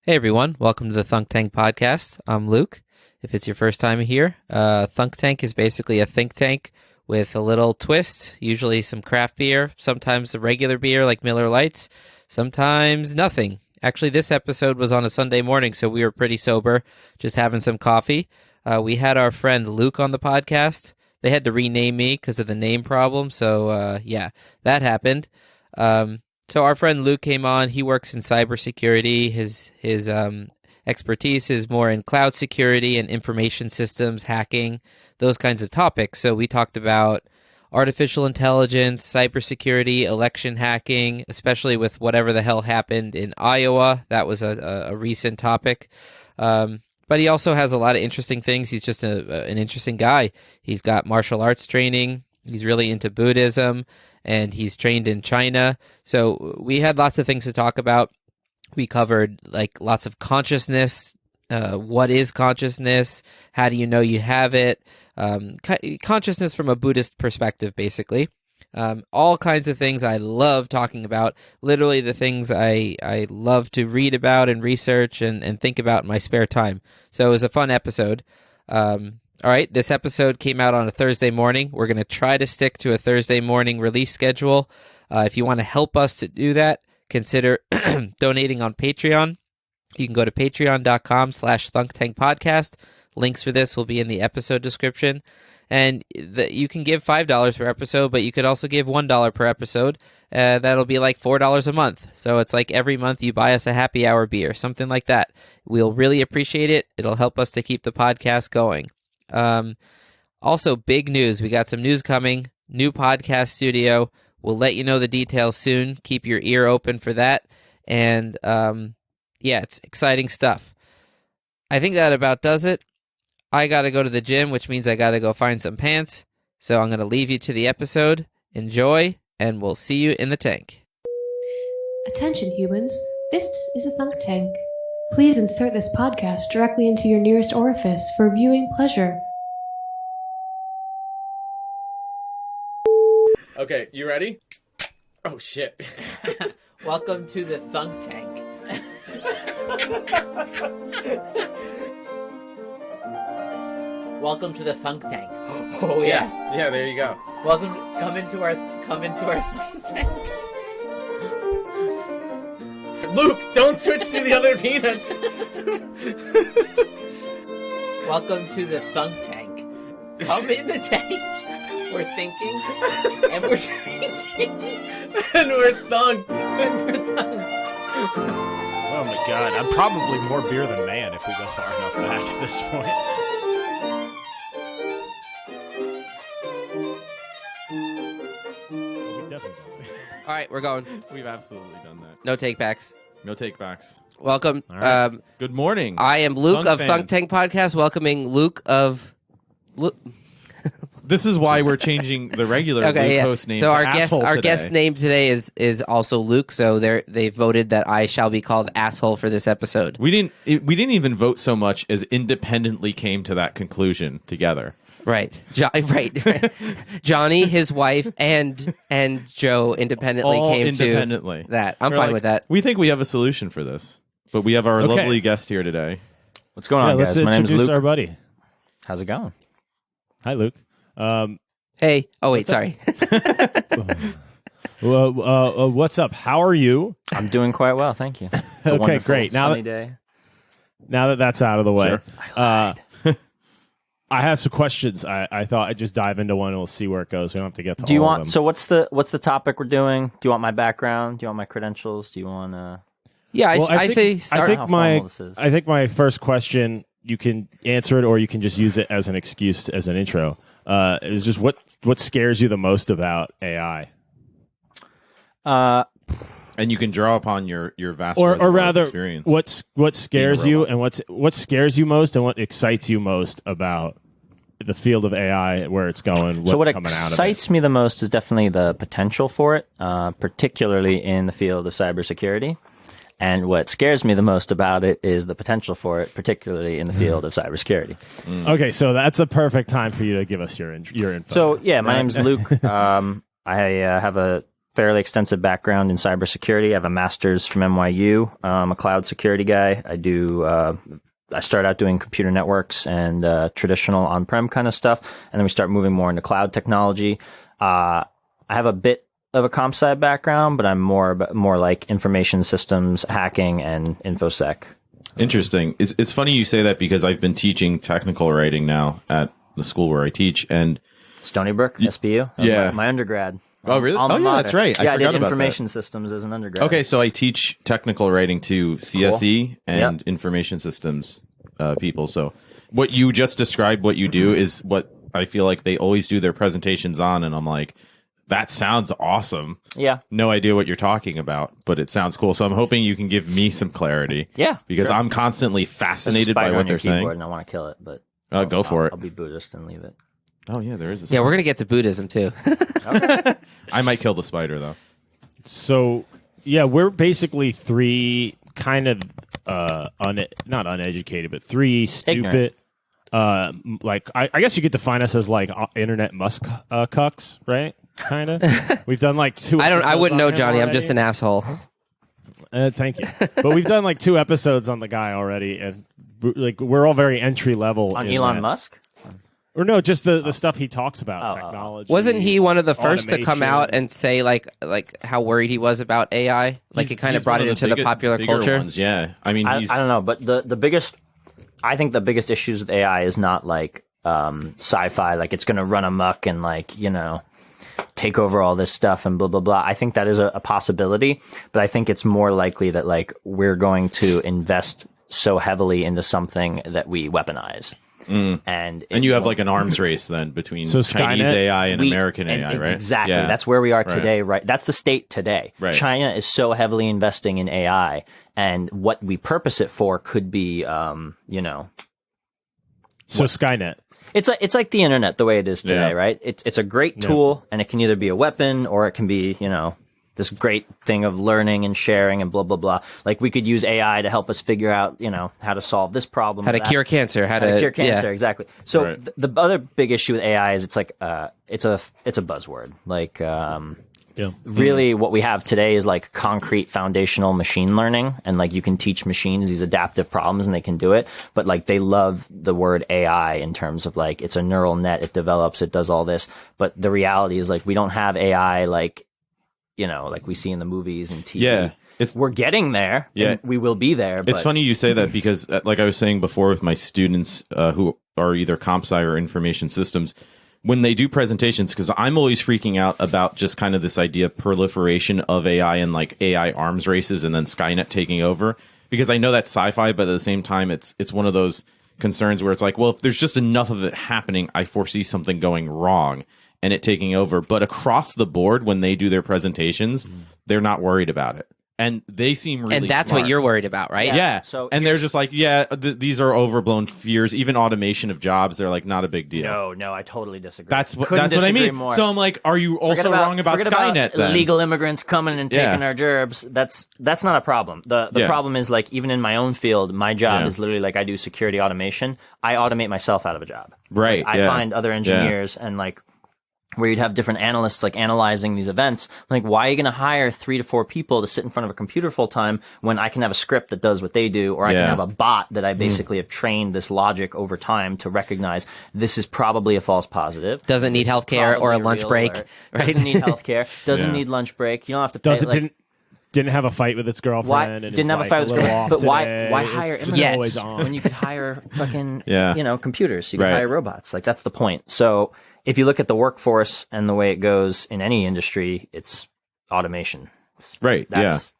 Hey everyone, welcome to the Thunk Tank podcast. I'm Luke. If it's your first time here, Thunk Tank is basically a think tank with a little twist, usually some craft beer, sometimes a regular beer like Miller Lights, sometimes nothing. Actually, this episode was on a Sunday morning, so we were pretty sober, just having some coffee. We had our friend Luke on the podcast. They had to rename me because of the name problem, so that happened. So our friend Luke came on. He works in cybersecurity. His expertise is more in cloud security and information systems, hacking, those kinds of topics. So we talked about artificial intelligence, cybersecurity, election hacking, especially with whatever the hell happened in Iowa. That was a recent topic. But he also has a lot of interesting things. He's just an interesting guy. He's got martial arts training. He's really into Buddhism, and he's trained in China. So we had lots of things to talk about. We covered like lots of consciousness. What is consciousness? How do you know you have it? Consciousness from a Buddhist perspective, basically. All kinds of things I love talking about. Literally the things I love to read about and research and think about in my spare time. So it was a fun episode. All right, this episode came out on a Thursday morning. We're going to try to stick to a Thursday morning release schedule. If you want to help us to do that, consider donating on Patreon. You can go to patreon.com/ThunkTankPodcast. Links for this will be in the episode description. And you can give $5 per episode, but you could also give $1 per episode. That'll be like $4 a month. So it's like every month you buy us a happy hour beer, something like that. We'll really appreciate it. It'll help us to keep the podcast going. Also, big news. We got some news coming. New podcast studio. We'll let you know the details soon. Keep your ear open for that. And it's exciting stuff. I think that about does it. I got to go to the gym, which means I got to go find some pants. So I'm going to leave you to the episode. Enjoy, and we'll see you in the tank. Attention humans, this is a Thunk Tank. Please insert this podcast directly into your nearest orifice for viewing pleasure. Okay, you ready? Oh, shit. Welcome to the Thunk Tank. Welcome to the Thunk Tank. Oh, yeah. Yeah, there you go. Welcome. Come into our Thunk Tank. Luke, don't switch to the other peanuts. Welcome to the Thunk Tank. Come in the tank. We're thinking, and we're drinking, and we're thunked. Oh my god, I'm probably more beer than man if we go far enough back at this point. We definitely don't. All right, we're going. We've absolutely done that. No takebacks. No takebacks. Welcome. All right. Good morning. I am Luke Thunk of fans. Thunk Tank Podcast, welcoming Luke of... This is why we're changing the regular Luke host name so to our Asshole today. guest name today is also Luke, so they voted that I shall be called Asshole for this episode. We didn't even vote so much as independently came to that conclusion together. Right. Right. Johnny, his wife, and Joe independently All came independently. to that. I'm We're fine like, with that. We think we have a solution for this, but we have our Okay. lovely guest here today. What's going on, Let's guys? My name is introduce Luke. our buddy. How's it going? Hi, Luke. Hey. Oh, wait, sorry. What's up? How are you? I'm doing quite well, thank you. It's a Okay, wonderful great. Now sunny day. Now that that's out of the way, Sure. I have some questions. I thought I'd just dive into one and we'll see where it goes. We don't have to get to Do you all want? of them. So what's the topic we're doing? Do you want my background? Do you want my credentials? Do you want? Yeah, Well, I say start. how formal this is. I think my first question, you can answer it or you can just use it as an excuse, as an intro. Is just what scares you the most about AI? And you can draw upon your vast Or reservoir of rather, experience. what scares you robot. and what scares you most and what excites you most about the field of AI, where it's going, what's so what coming out of it? excites me the most is definitely the potential for it, particularly in the field of cybersecurity. And what scares me the most about it is the potential for it, particularly in the field of cybersecurity. Okay, so that's a perfect time for you to give us your info. So, yeah, my name's Luke. I have a fairly extensive background in cybersecurity. I have a master's from NYU. I'm a cloud security guy. I start out doing computer networks and traditional on-prem kind of stuff, and then we start moving more into cloud technology. I have a bit of a comp sci background, but I'm more like information systems, hacking, and infosec. Interesting. It's funny you say that because I've been teaching technical writing now at the school where I teach, and Stony Brook, SBU. Yeah. My undergrad. Oh, really? Alma Oh, yeah, mater. that's right. I Yeah, I forgot did about information systems as an undergrad. Okay, so I teach technical writing to CSE and information systems people. So what you just described, what you do, is what I feel like they always do their presentations on, and I'm like, that sounds awesome. Yeah. No idea what you're talking about, but it sounds cool. So I'm hoping you can give me some clarity. Yeah. Because sure. I'm constantly There's a fascinated by spider what on your they're saying. keyboard and I want to kill it, but Go for it. I'll be Buddhist and leave it. Oh, yeah, there is a Yeah, we're gonna get to Buddhism too. I might kill the spider, though. So, yeah, we're basically three kind of not uneducated, but three stupid. Like I guess you could define us as like internet cucks, right? Kind of. We've done like 2. I wouldn't know, on him Johnny. I'm already. just an asshole. Thank you. But we've done like 2 episodes on the guy already, and like we're all very entry level On in Elon that. Musk? Or no, just the stuff he talks about, Oh. technology. Wasn't he one of the first to come out automation. and say like how worried he was about AI? Like it kind of brought it into the popular bigger culture. Ones, yeah. I mean, I he's... don't know, but I think the biggest issues with AI is not like sci-fi, like it's going to run amok and like, take over all this stuff and blah, blah, blah. I think that is a possibility, but I think it's more likely that like we're going to invest so heavily into something that we weaponize. And you have like an arms race then between So Chinese Skynet? AI and American AI, it's right? Exactly. Yeah. That's where we are today, right? That's the state today. Right. China is so heavily investing in AI, and what we purpose it for could be, So Skynet. It's like the internet the way it is today, Yeah. right? It's a great tool, and it can either be a weapon or it can be, this great thing of learning and sharing and blah, blah, blah. Like we could use AI to help us figure out, how to solve this problem. How to or that. cure cancer? How to Cure cancer, yeah. exactly. So Right. the other big issue with AI is it's like it's a buzzword. Like really what we have today is like concrete foundational machine learning, and like you can teach machines these adaptive problems and they can do it, but like they love the word AI in terms of like it's a neural net, it develops, it does all this. But the reality is like we don't have AI like like we see in the movies and TV. Yeah. We're getting there. Yeah. And we will be there. It's funny you say that because, like I was saying before with my students who are either comp sci or information systems, when they do presentations, because I'm always freaking out about just kind of this idea of proliferation of AI and like AI arms races and then Skynet taking over, because I know that's sci-fi, but at the same time, it's one of those concerns where it's like, well, if there's just enough of it happening, I foresee something going wrong and it taking over. But across the board, when they do their presentations, they're not worried about it. And they seem really And that's smart. what you're worried about, right? Yeah. So and they're just like, these are overblown fears. Even automation of jobs, they're like, not a big deal. No, I totally disagree. That's what Couldn't I disagree mean. more. So I'm like, are you also wrong about forget Skynet then? illegal immigrants coming and taking Yeah. our gerbs. That's not a problem. The Yeah. problem is like even in my own field, my job Yeah. is literally like I do security automation. I automate myself out of a job. Right. Like, I yeah. find other engineers and like where you'd have different analysts like analyzing these events. Like, why are you going to hire 3 to 4 people to sit in front of a computer full time when I can have a script that does what they do, or I can Yeah. have a bot that I basically have trained this logic over time to recognize this is probably a false positive. Doesn't need This is healthcare or a probably lunch real break, alert. right? Doesn't need healthcare. Doesn't Yeah. need lunch break. You don't have to pay. Doesn't like, didn't have a fight with its girlfriend. why and didn't is, have a like, fight with little his off girlfriend? But today. why It's hire just Yes. always on. when you could hire fucking Yeah. computers? You could Right. hire robots. Like that's the point. So if you look at the workforce and the way it goes in any industry, it's automation. Right. That's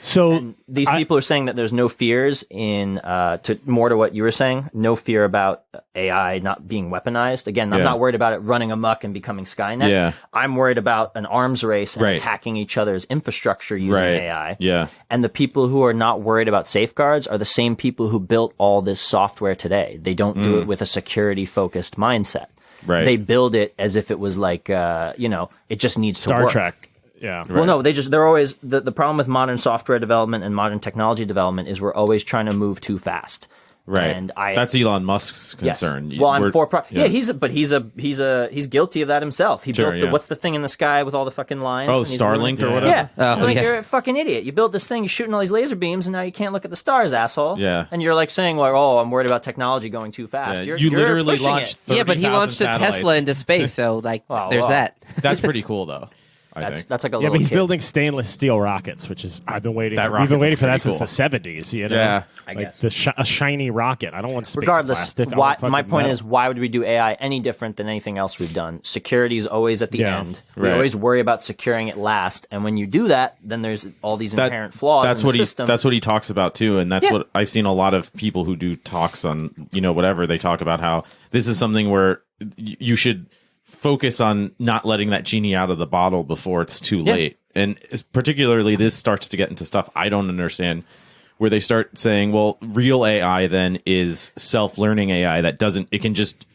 So and these people are saying that there's no fears in to what you were saying, no fear about AI not being weaponized. Again, I'm Yeah. not worried about it running amok and becoming Skynet. Yeah. I'm worried about an arms race and Right. attacking each other's infrastructure using Right. AI. Yeah. And the people who are not worried about safeguards are the same people who built all this software today. They don't do it with a security focused mindset. Right. They build it as if it was like, it just needs to Star work. Trek. Yeah. Well, no, they're always, the problem with modern software development and modern technology development is we're always trying to move too fast. Right. And that's Elon Musk's yes. concern. Well, I'm for yeah. he's guilty of that himself. He Sure, built what's the thing in the sky with all the fucking lines? Oh, and he's Starlink or whatever. Yeah. Oh, yeah. You're a fucking idiot. You built this thing, you're shooting all these laser beams, and now you can't look at the stars, asshole. Yeah. And you're like saying, like, oh, I'm worried about technology going too fast. Yeah, You're literally pushing launched it. Yeah, but he 30,000 launched a satellites. Tesla into space, so like, there's well. that. That's pretty cool, though. I think. That's like a Yeah, little but he's kid. building stainless steel rockets, which is I've been waiting. That We've been rocket waiting looks for that pretty since the '70s. You know, Yeah, I like guess. a shiny rocket. I don't want space Regardless, plastic. I why, want fucking my point metal. is, why would we do AI any different than anything else we've done? Security is always at the Yeah, end. We right. always worry about securing it last, and when you do that, then there's all these inherent flaws That's in what the system. That's what he talks about too, and that's Yeah. what I've seen a lot of people who do talks on, whatever they talk about, how this is something where you should focus on not letting that genie out of the bottle before it's too late. And particularly, this starts to get into stuff I don't understand, where they start saying, well, real AI then is self-learning AI that doesn't, it can just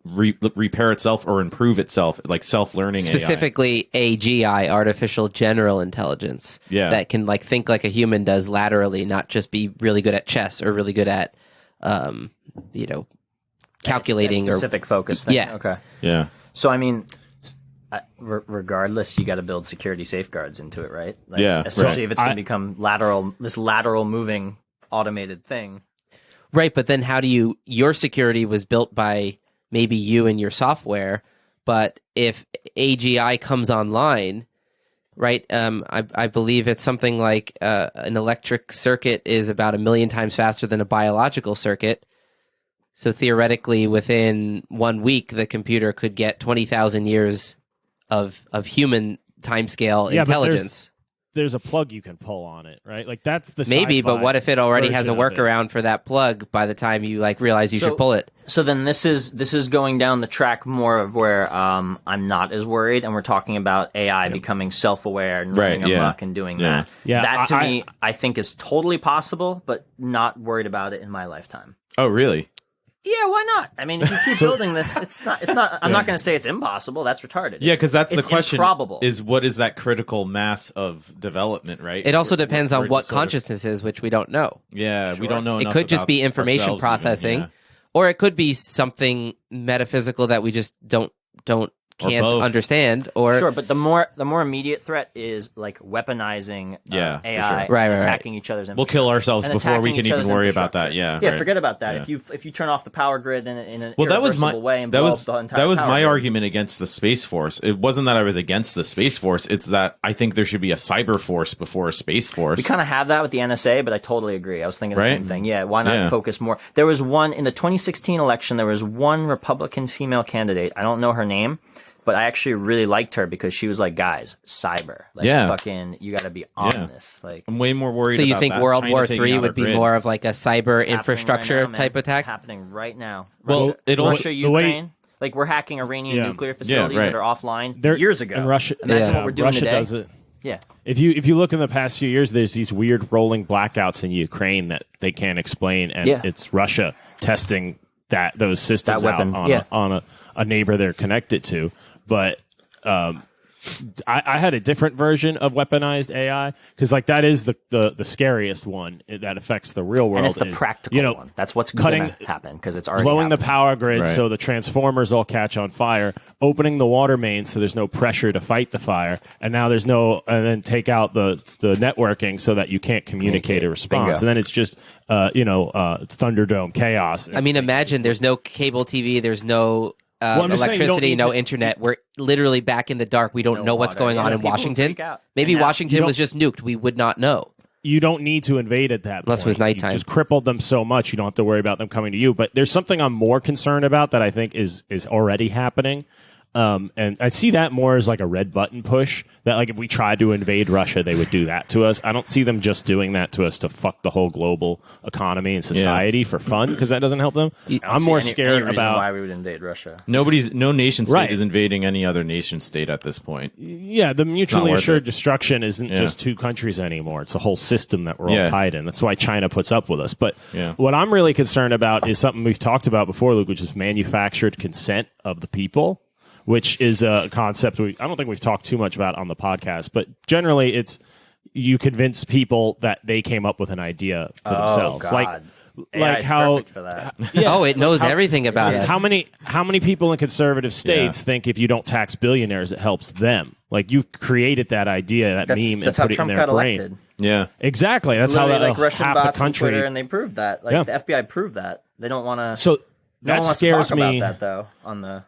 repair itself or improve itself, like self-learning AI. Specifically, AGI, artificial general intelligence, that can like think like a human does laterally, not just be really good at chess or really good at, calculating that specific focus thing. Yeah. Okay. Yeah. So I mean, regardless, you got to build security safeguards into it, right? Like, Yeah, especially right. if it's going to become this lateral moving automated thing. Right, but then how do your security was built by maybe you and your software, but if AGI comes online, right, I believe it's something like an electric circuit is about 1 million times faster than a biological circuit. So theoretically, within 1 week, the computer could get 20,000 years of human timescale intelligence. But there's a plug you can pull on it, right? Like that's the Maybe, but sci-fi what if it already has a version of it. workaround for that plug by the time you like realize you should pull it? So then this is going down the track more of where I'm not as worried, and we're talking about AI becoming self-aware and running amok and doing that. Yeah, that to me, I think is totally possible, but not worried about it in my lifetime. Oh, really? Yeah, why not? I mean, if you keep building this, it's not. I'm not going to say it's impossible. That's retarded. Yeah, because that's the it's question. Improbable. Is what is that critical mass of development, right? It also depends on We're what just sort of- consciousness is, which we don't know. Yeah, we don't know. It enough could just about be information ourselves even, processing, yeah. or it could be something metaphysical that we just can't both. understand. Or Sure, but the more immediate threat is like weaponizing Yeah, for AI, sure. Right, attacking each other's. We'll kill ourselves and before we attacking can each even other's worry about that. infrastructure. Yeah, right. Forget about that. Yeah. If you turn off the power grid in an Well, that was my irreversible way and that blow was up the entire that was power my grid. argument against the Space Force. It wasn't that I was against the Space Force. It's that I think there should be a cyber force before a Space Force. We kind of have that with the NSA, but I totally agree. I was thinking the Right? same thing. Yeah, why not Yeah. focus more? There was one in the 2016 election. There was one Republican female candidate. I don't know her name, but I actually really liked her because she was like, "Guys, cyber, like, Yeah. fucking, you got to be on Yeah. this." Like, I'm way more worried. so you about think that, World China War taking III out would our be grid. more of like a cyber it's happening infrastructure right now, man. type attack? Happening right now. Well, Russia, it also- Russia, the way- Ukraine. Like we're hacking Iranian Yeah. nuclear facilities right. that are offline There- years ago. And Russia, Imagine what we're doing Russia today. does it. Yeah. If you look in the past few years, there's these weird rolling blackouts in Ukraine that they can't explain, and Yeah. it's Russia testing those systems That weapon, out on a neighbor they're connected to. But I had a different version of weaponized AI because like that is the scariest one that affects the real world. And it's the is, practical one. That's what's cutting- going to happen because it's already blowing the happening. power grid Right. so the transformers all catch on fire, opening the water main so there's no pressure to fight the fire, and now there's and then take out the networking so that you can't communicate a response, Bingo. and then it's just Thunderdome chaos. I mean, imagine there's no cable TV, there's no I'm just saying you don't electricity, need no to- internet. We're literally back in the dark. We don't No know what's water. going on Yeah, in people Washington. freak out. Maybe And now- Washington You was don't- just nuked. We would not know. You don't need to invade at that Unless it point. was nighttime. You just crippled them so much you don't have to worry about them coming to you. But there's something I'm more concerned about that I think is already happening. And I see that more as like a red button push that like if we tried to invade Russia, they would do that to us. I don't see them just doing that to us to fuck the whole global economy and society for fun because that doesn't help them. I'm more scared any reason about why we would invade Russia. No nation state Right. is invading any other nation state at this point. the mutually worth assured it. destruction isn't Yeah. just two countries anymore. It's a whole system that we're Yeah. all tied in. That's why China puts up with us. But Yeah. what I'm really concerned about is something we've talked about before, Luke, which is manufactured consent of the people, which is a concept I don't think we've talked too much about on the podcast. But generally, it's you convince people that they came up with an idea for themselves. God. AI like is how perfect for that. Oh, it knows everything about us. how many people in conservative states think if you don't tax billionaires it helps them? Like you created that idea, that meme, That's and how put Trump it in their got brain. elected. Yeah. Exactly. That's how Literally, like Russian half bots the on Twitter, country. and they proved that. Like the FBI proved that. They don't want to. So no that one wants scares to talk me. about that though. On the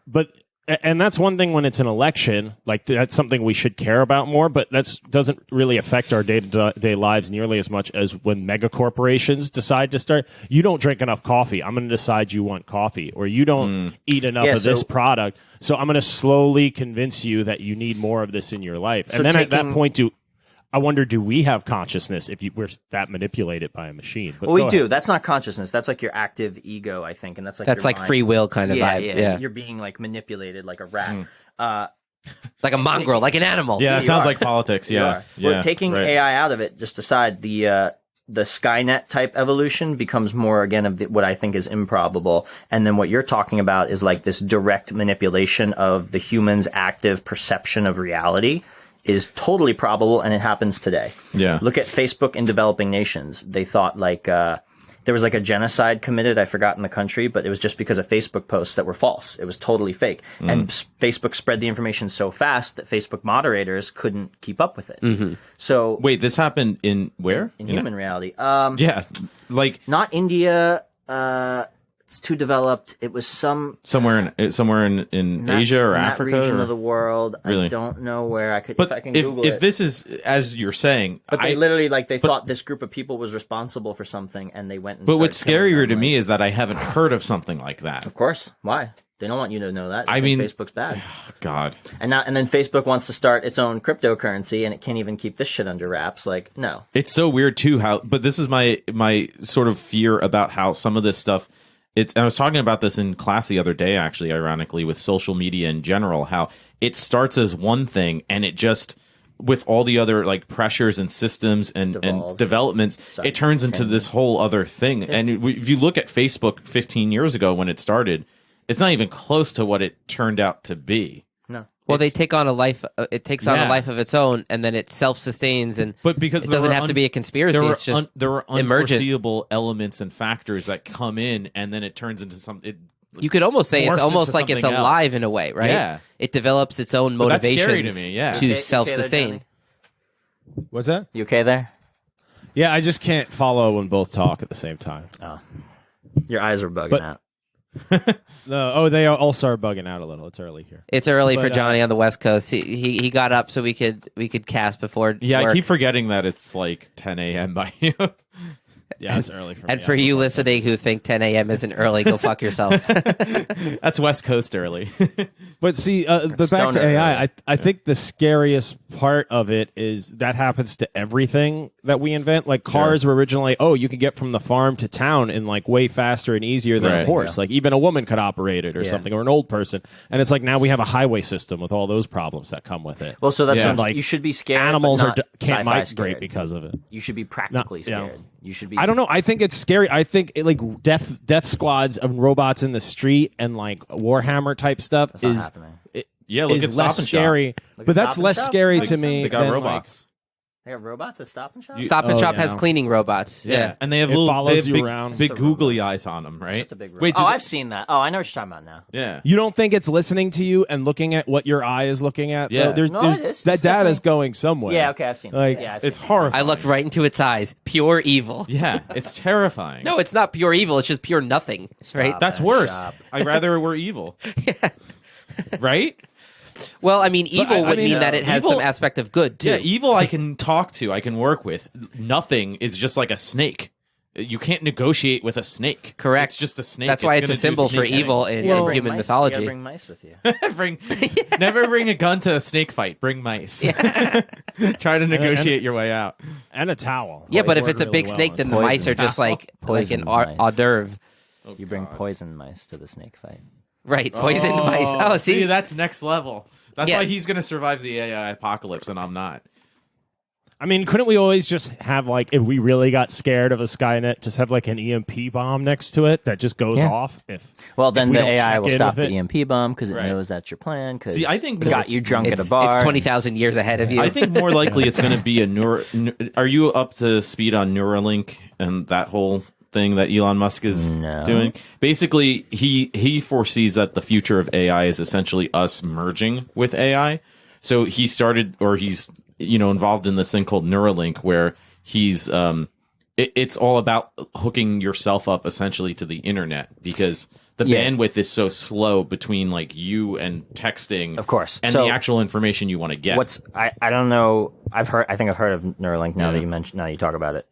And that's one thing when it's an election, like that's something we should care about more, but that doesn't really affect our day-to-day lives nearly as much as when mega corporations decide to start. You don't drink enough coffee. I'm going to decide you want coffee, or you don't eat enough of this product. So I'm going to slowly convince you that you need more of this in your life. And then at that point, I wonder, do we have consciousness if we're that manipulated by a machine? But well, we do. That's not consciousness. That's like your active ego, I think, and that's like That's your like mind. free will kind of vibe. Yeah. You're being like manipulated like a rat. Like a mongrel, like an animal. Yeah, that you sounds are. like politics. You Yeah. are. Yeah. Well, taking right. AI out of it, just aside, the Skynet type evolution becomes more again of what I think is improbable, and then what you're talking about is like this direct manipulation of the human's active perception of reality is totally probable, and it happens today. Yeah. Look at Facebook in developing nations. They thought like there was like a genocide committed, I forgot in the country, but it was just because of Facebook posts that were false. It was totally fake. And Facebook spread the information so fast that Facebook moderators couldn't keep up with it. So Wait, this happened in where? in human reality. Yeah. Like Not India. It's too developed. It was somewhere in Asia or in Africa. that region or- of the world. Really? I don't know where I could. But if I can Google if it. this is as you're saying, But they literally they thought this group of people was responsible for something, and they went. And but what's started killing scarier them, to me is that I haven't heard of something like that. of course, why? They don't want you to know that. They I think mean- Facebook's bad. God. And then Facebook wants to start its own cryptocurrency, and it can't even keep this shit under wraps. Like, no. It's so weird too how but this is my sort of fear about how some of this stuff I was talking about this in class the other day actually, ironically, with social media in general, how it starts as one thing and it just with all the other like pressures and systems and developments, it turns into this whole other thing. And if you look at Facebook 15 years ago when it started, it's not even close to what it turned out to be. No. Well, they take on a life. It takes on Yeah. a life of its own, and then it self-sustains. And But because it there doesn't were have to be a conspiracy. there It's just were emergent. unforeseeable elements and factors that come in, and then it turns into something. You could almost say it's morphs almost into like it's something alive else. in a way, right? Yeah. It develops its own But that's motivations scary to me, yeah. to Okay, self-sustain. Johnny? What's that? You okay there? Yeah, I just can't follow when both talk at the same time. Oh, your eyes were bugging But- out. No, they all start bugging out a little. It's early here. It's early for But, Johnny on the West Coast. He got up so we could cast before Yeah, work. I keep forgetting that it's like 10 a.m. by you. Yeah, it's early for me. And for you listening who think 10 a.m. isn't early, go fuck yourself. That's West Coast early. But see, the back stoner to AI, early. I think the scariest part of it is that happens to everything that we invent. Like cars were originally, you can get from the farm to town in like way faster and easier than a Right. horse. Like even a woman could operate it or something, or an old person. And it's like now we have a highway system with all those problems that come with it. Well, so that's Yeah. what Like, you should be scared. Animals but not can't sci-fi migrate scared. because of it. You should be practically yeah. scared. You should be. I don't know. I think it's scary. I think like death squads of robots in the street and like Warhammer type stuff That's not is happening. Yeah, look is at Stop less and Shop. scary. Look But at that's Stop and less Shop. scary Like, to me. They got than, robots. They have robots at Stop and Shop. Stop and Shop yeah. has cleaning robots. Yeah. And they have It little follows they have you big, around. big It's a googly eyes on them, It's right? just a big robot. Wait, oh, do I've seen that. Oh, I know what you're talking about now. yeah. You don't think it's listening to you and looking at what your eye is looking at? Yeah. There's, No, there's- it is. that It's data is definitely- going somewhere. Yeah, okay, I've seen it. Like, Yeah, I've It's seen it. horrifying. I looked right into its eyes. Pure evil. Yeah, it's terrifying. No, it's not pure evil. It's just pure nothing. Right? Stop That's and worse. Shop. I'd rather we're evil. Right? Well, I mean, evil I would mean, mean that it has evil- some aspect of good too. Yeah, evil I can talk to, I can work with. Nothing is just like a snake. You can't negotiate with a snake. Correct. It's just a snake. That's why it's a gonna do symbol for snake evil anything. in You gotta bring human mice- mythology. You gotta bring mice with you. Never bring a gun to a snake fight. Bring mice. Try to negotiate your way out. and a towel. Yeah, Like, but if work it's a really big well snake, on then it. the mice Poison. are just like Poison an mice. hors d'oeuvre. You bring poison mice to the snake fight. Right, poisoned mice. Oh, see? that's next level. That's Yeah. why he's going to survive the AI apocalypse, and I'm not. I mean, couldn't we always just have like, if we really got scared of a Skynet, just have like an EMP bomb next to it that just goes Yeah. off? Well, then we the don't AI check will in stop with the it. EMP bomb because it Right. knows that's your plan. Because See, I think got you drunk at a It's bar. 20,000 years ahead of you. I think more likely it's going to be a Are you up to speed on Neuralink and that whole thing that Elon Musk is doing? Basically, he foresees that the future of AI is essentially us merging with AI. So he started, or he's involved in this thing called Neuralink, where he's it's all about hooking yourself up essentially to the internet, because the bandwidth is so slow between like you and texting, of course, and the actual information you want to get. I don't know. I think I've heard of Neuralink now that you mentioned. Now you talk about it.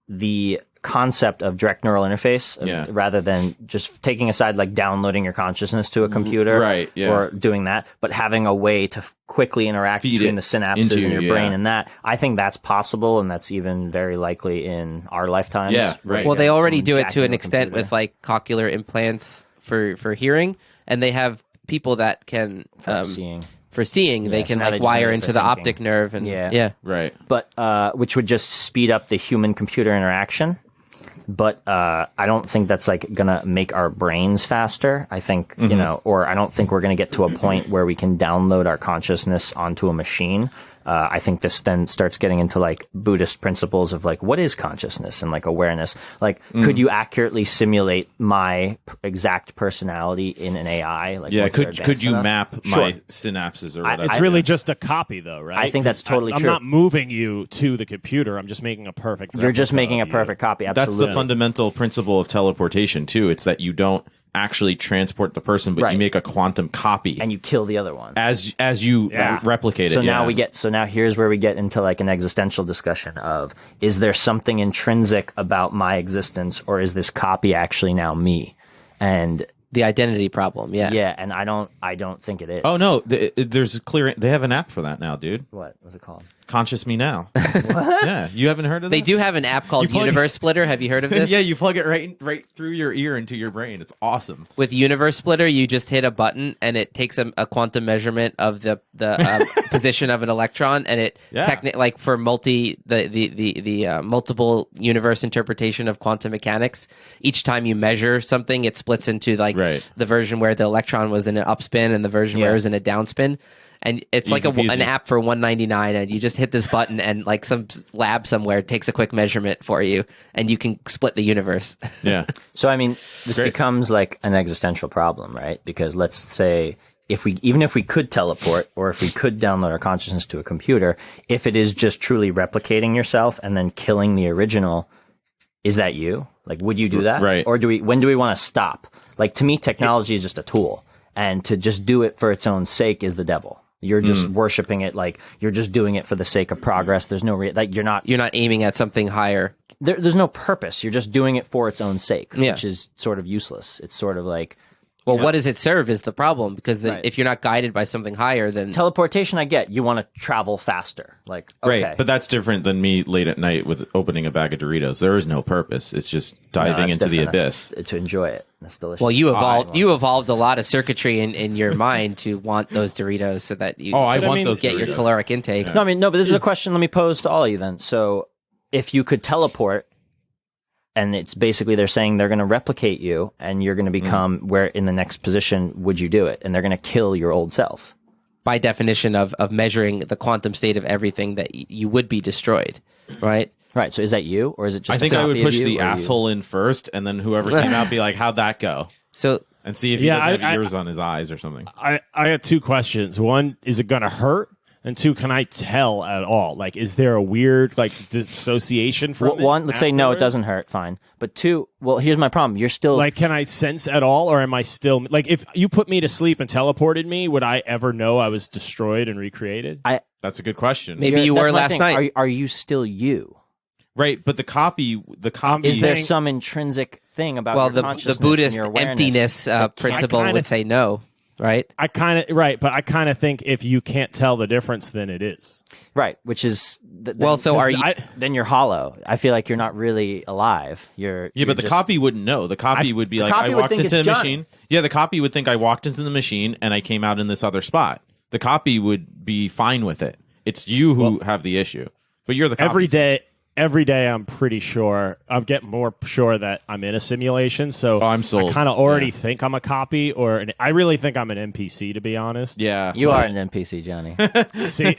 The concept of direct neural interface, rather than just taking aside like downloading your consciousness to a computer, or doing that, but having a way to quickly interact between the synapses in your brain and that. I think that's possible, and that's even very likely in our lifetimes. Yeah, right. Well, they already do it to an extent with like cochlear implants for hearing, and they have people that can seeing. For seeing, they can like wire into the optic nerve, and right. But which would just speed up the human-computer interaction. But I don't think that's like gonna make our brains faster. I think or I don't think we're gonna get to a point where we can download our consciousness onto a machine. I think this then starts getting into like Buddhist principles of like, what is consciousness and like awareness? Like, could you accurately simulate my exact personality in an AI? Like, could you map my synapses or whatever? It's really just a copy, though, right? I think that's totally true. I'm not moving you to the computer. I'm just making a perfect. You're just making a perfect copy. Absolutely. That's the fundamental principle of teleportation too. It's that you don't actually transport the person, but you make a quantum copy and you kill the other one as you replicate it. So now here's where we get into like an existential discussion of, is there something intrinsic about my existence, or is this copy actually now me? And the identity problem. And I don't think it is. Oh no, there's a clear. They have an app for that now, dude. What was it called? Conscious Me Now. Yeah, you haven't heard of this? They do have an app called Universe Splitter. Have you heard of this? Yeah, you plug it right through your ear into your brain. It's awesome. With Universe Splitter, you just hit a button and it takes a quantum measurement of the position of an electron, and it like for the multiple universe interpretation of quantum mechanics. Each time you measure something, it splits into like the version where the electron was in an upspin and the version where it was in a downspin. And it's like an app for $1.99, and you just hit this button, and like some lab somewhere takes a quick measurement for you, and you can split the universe. Yeah. So I mean, this becomes like an existential problem, right? Because let's say even if we could teleport, or if we could download our consciousness to a computer, if it is just truly replicating yourself and then killing the original, is that you? Like, would you do that? Right. Or when do we want to stop? Like, to me, technology is just a tool, and to just do it for its own sake is the devil. You're just worshiping it, like you're just doing it for the sake of progress. There's no you're not aiming at something higher. There's no purpose. You're just doing it for its own sake, which is sort of useless. It's sort of like, well, what does it serve is the problem, because if you're not guided by something higher, then teleportation, I get. You want to travel faster, like okay. Right, but that's different than me late at night with opening a bag of Doritos. There is no purpose. It's just diving into the abyss to enjoy it. That's delicious. Well, you evolved a lot of circuitry in your mind to want those Doritos, so that you those get Doritos. your caloric intake. No, but this is a question. Let me pose to all of you then. So, if you could teleport, and it's basically they're saying they're going to replicate you, and you're going to become where in the next position would you do it? And they're going to kill your old self. By definition of measuring the quantum state of everything, that you would be destroyed, right? Right. So is that you, or is it just? I think I would push the asshole in first, and then whoever came out be like, "How'd that go?" And see if he doesn't have ears on his eyes or something. I had two questions. One, is it going to hurt? And two, can I tell at all? Like, is there a weird like dissociation from one? Let's say no, it doesn't hurt. Fine. But two, well, here's my problem. You're still like, can I sense at all, or am I still like, if you put me to sleep and teleported me, would I ever know I was destroyed and recreated? That's a good question. Maybe you were last night. Are you still you? Right, but the copy. Is there some intrinsic thing about your consciousness the Buddhist and your emptiness principle would say no, right? But I kind of think if you can't tell the difference, then it is right. Which is then you're hollow. I feel like you're not really alive. You're but the copy wouldn't know. The copy would be like, I walked into the machine. Yeah, the copy would think I walked into the machine and I came out in this other spot. The copy would be fine with it. It's you who have the issue, but you're the copy. every day I'm pretty sure I'm getting more sure that I'm in a simulation. So I'm sold. I kind of already think I'm a copy, I really think I'm an NPC, to be honest. Yeah, You are an NPC, Johnny.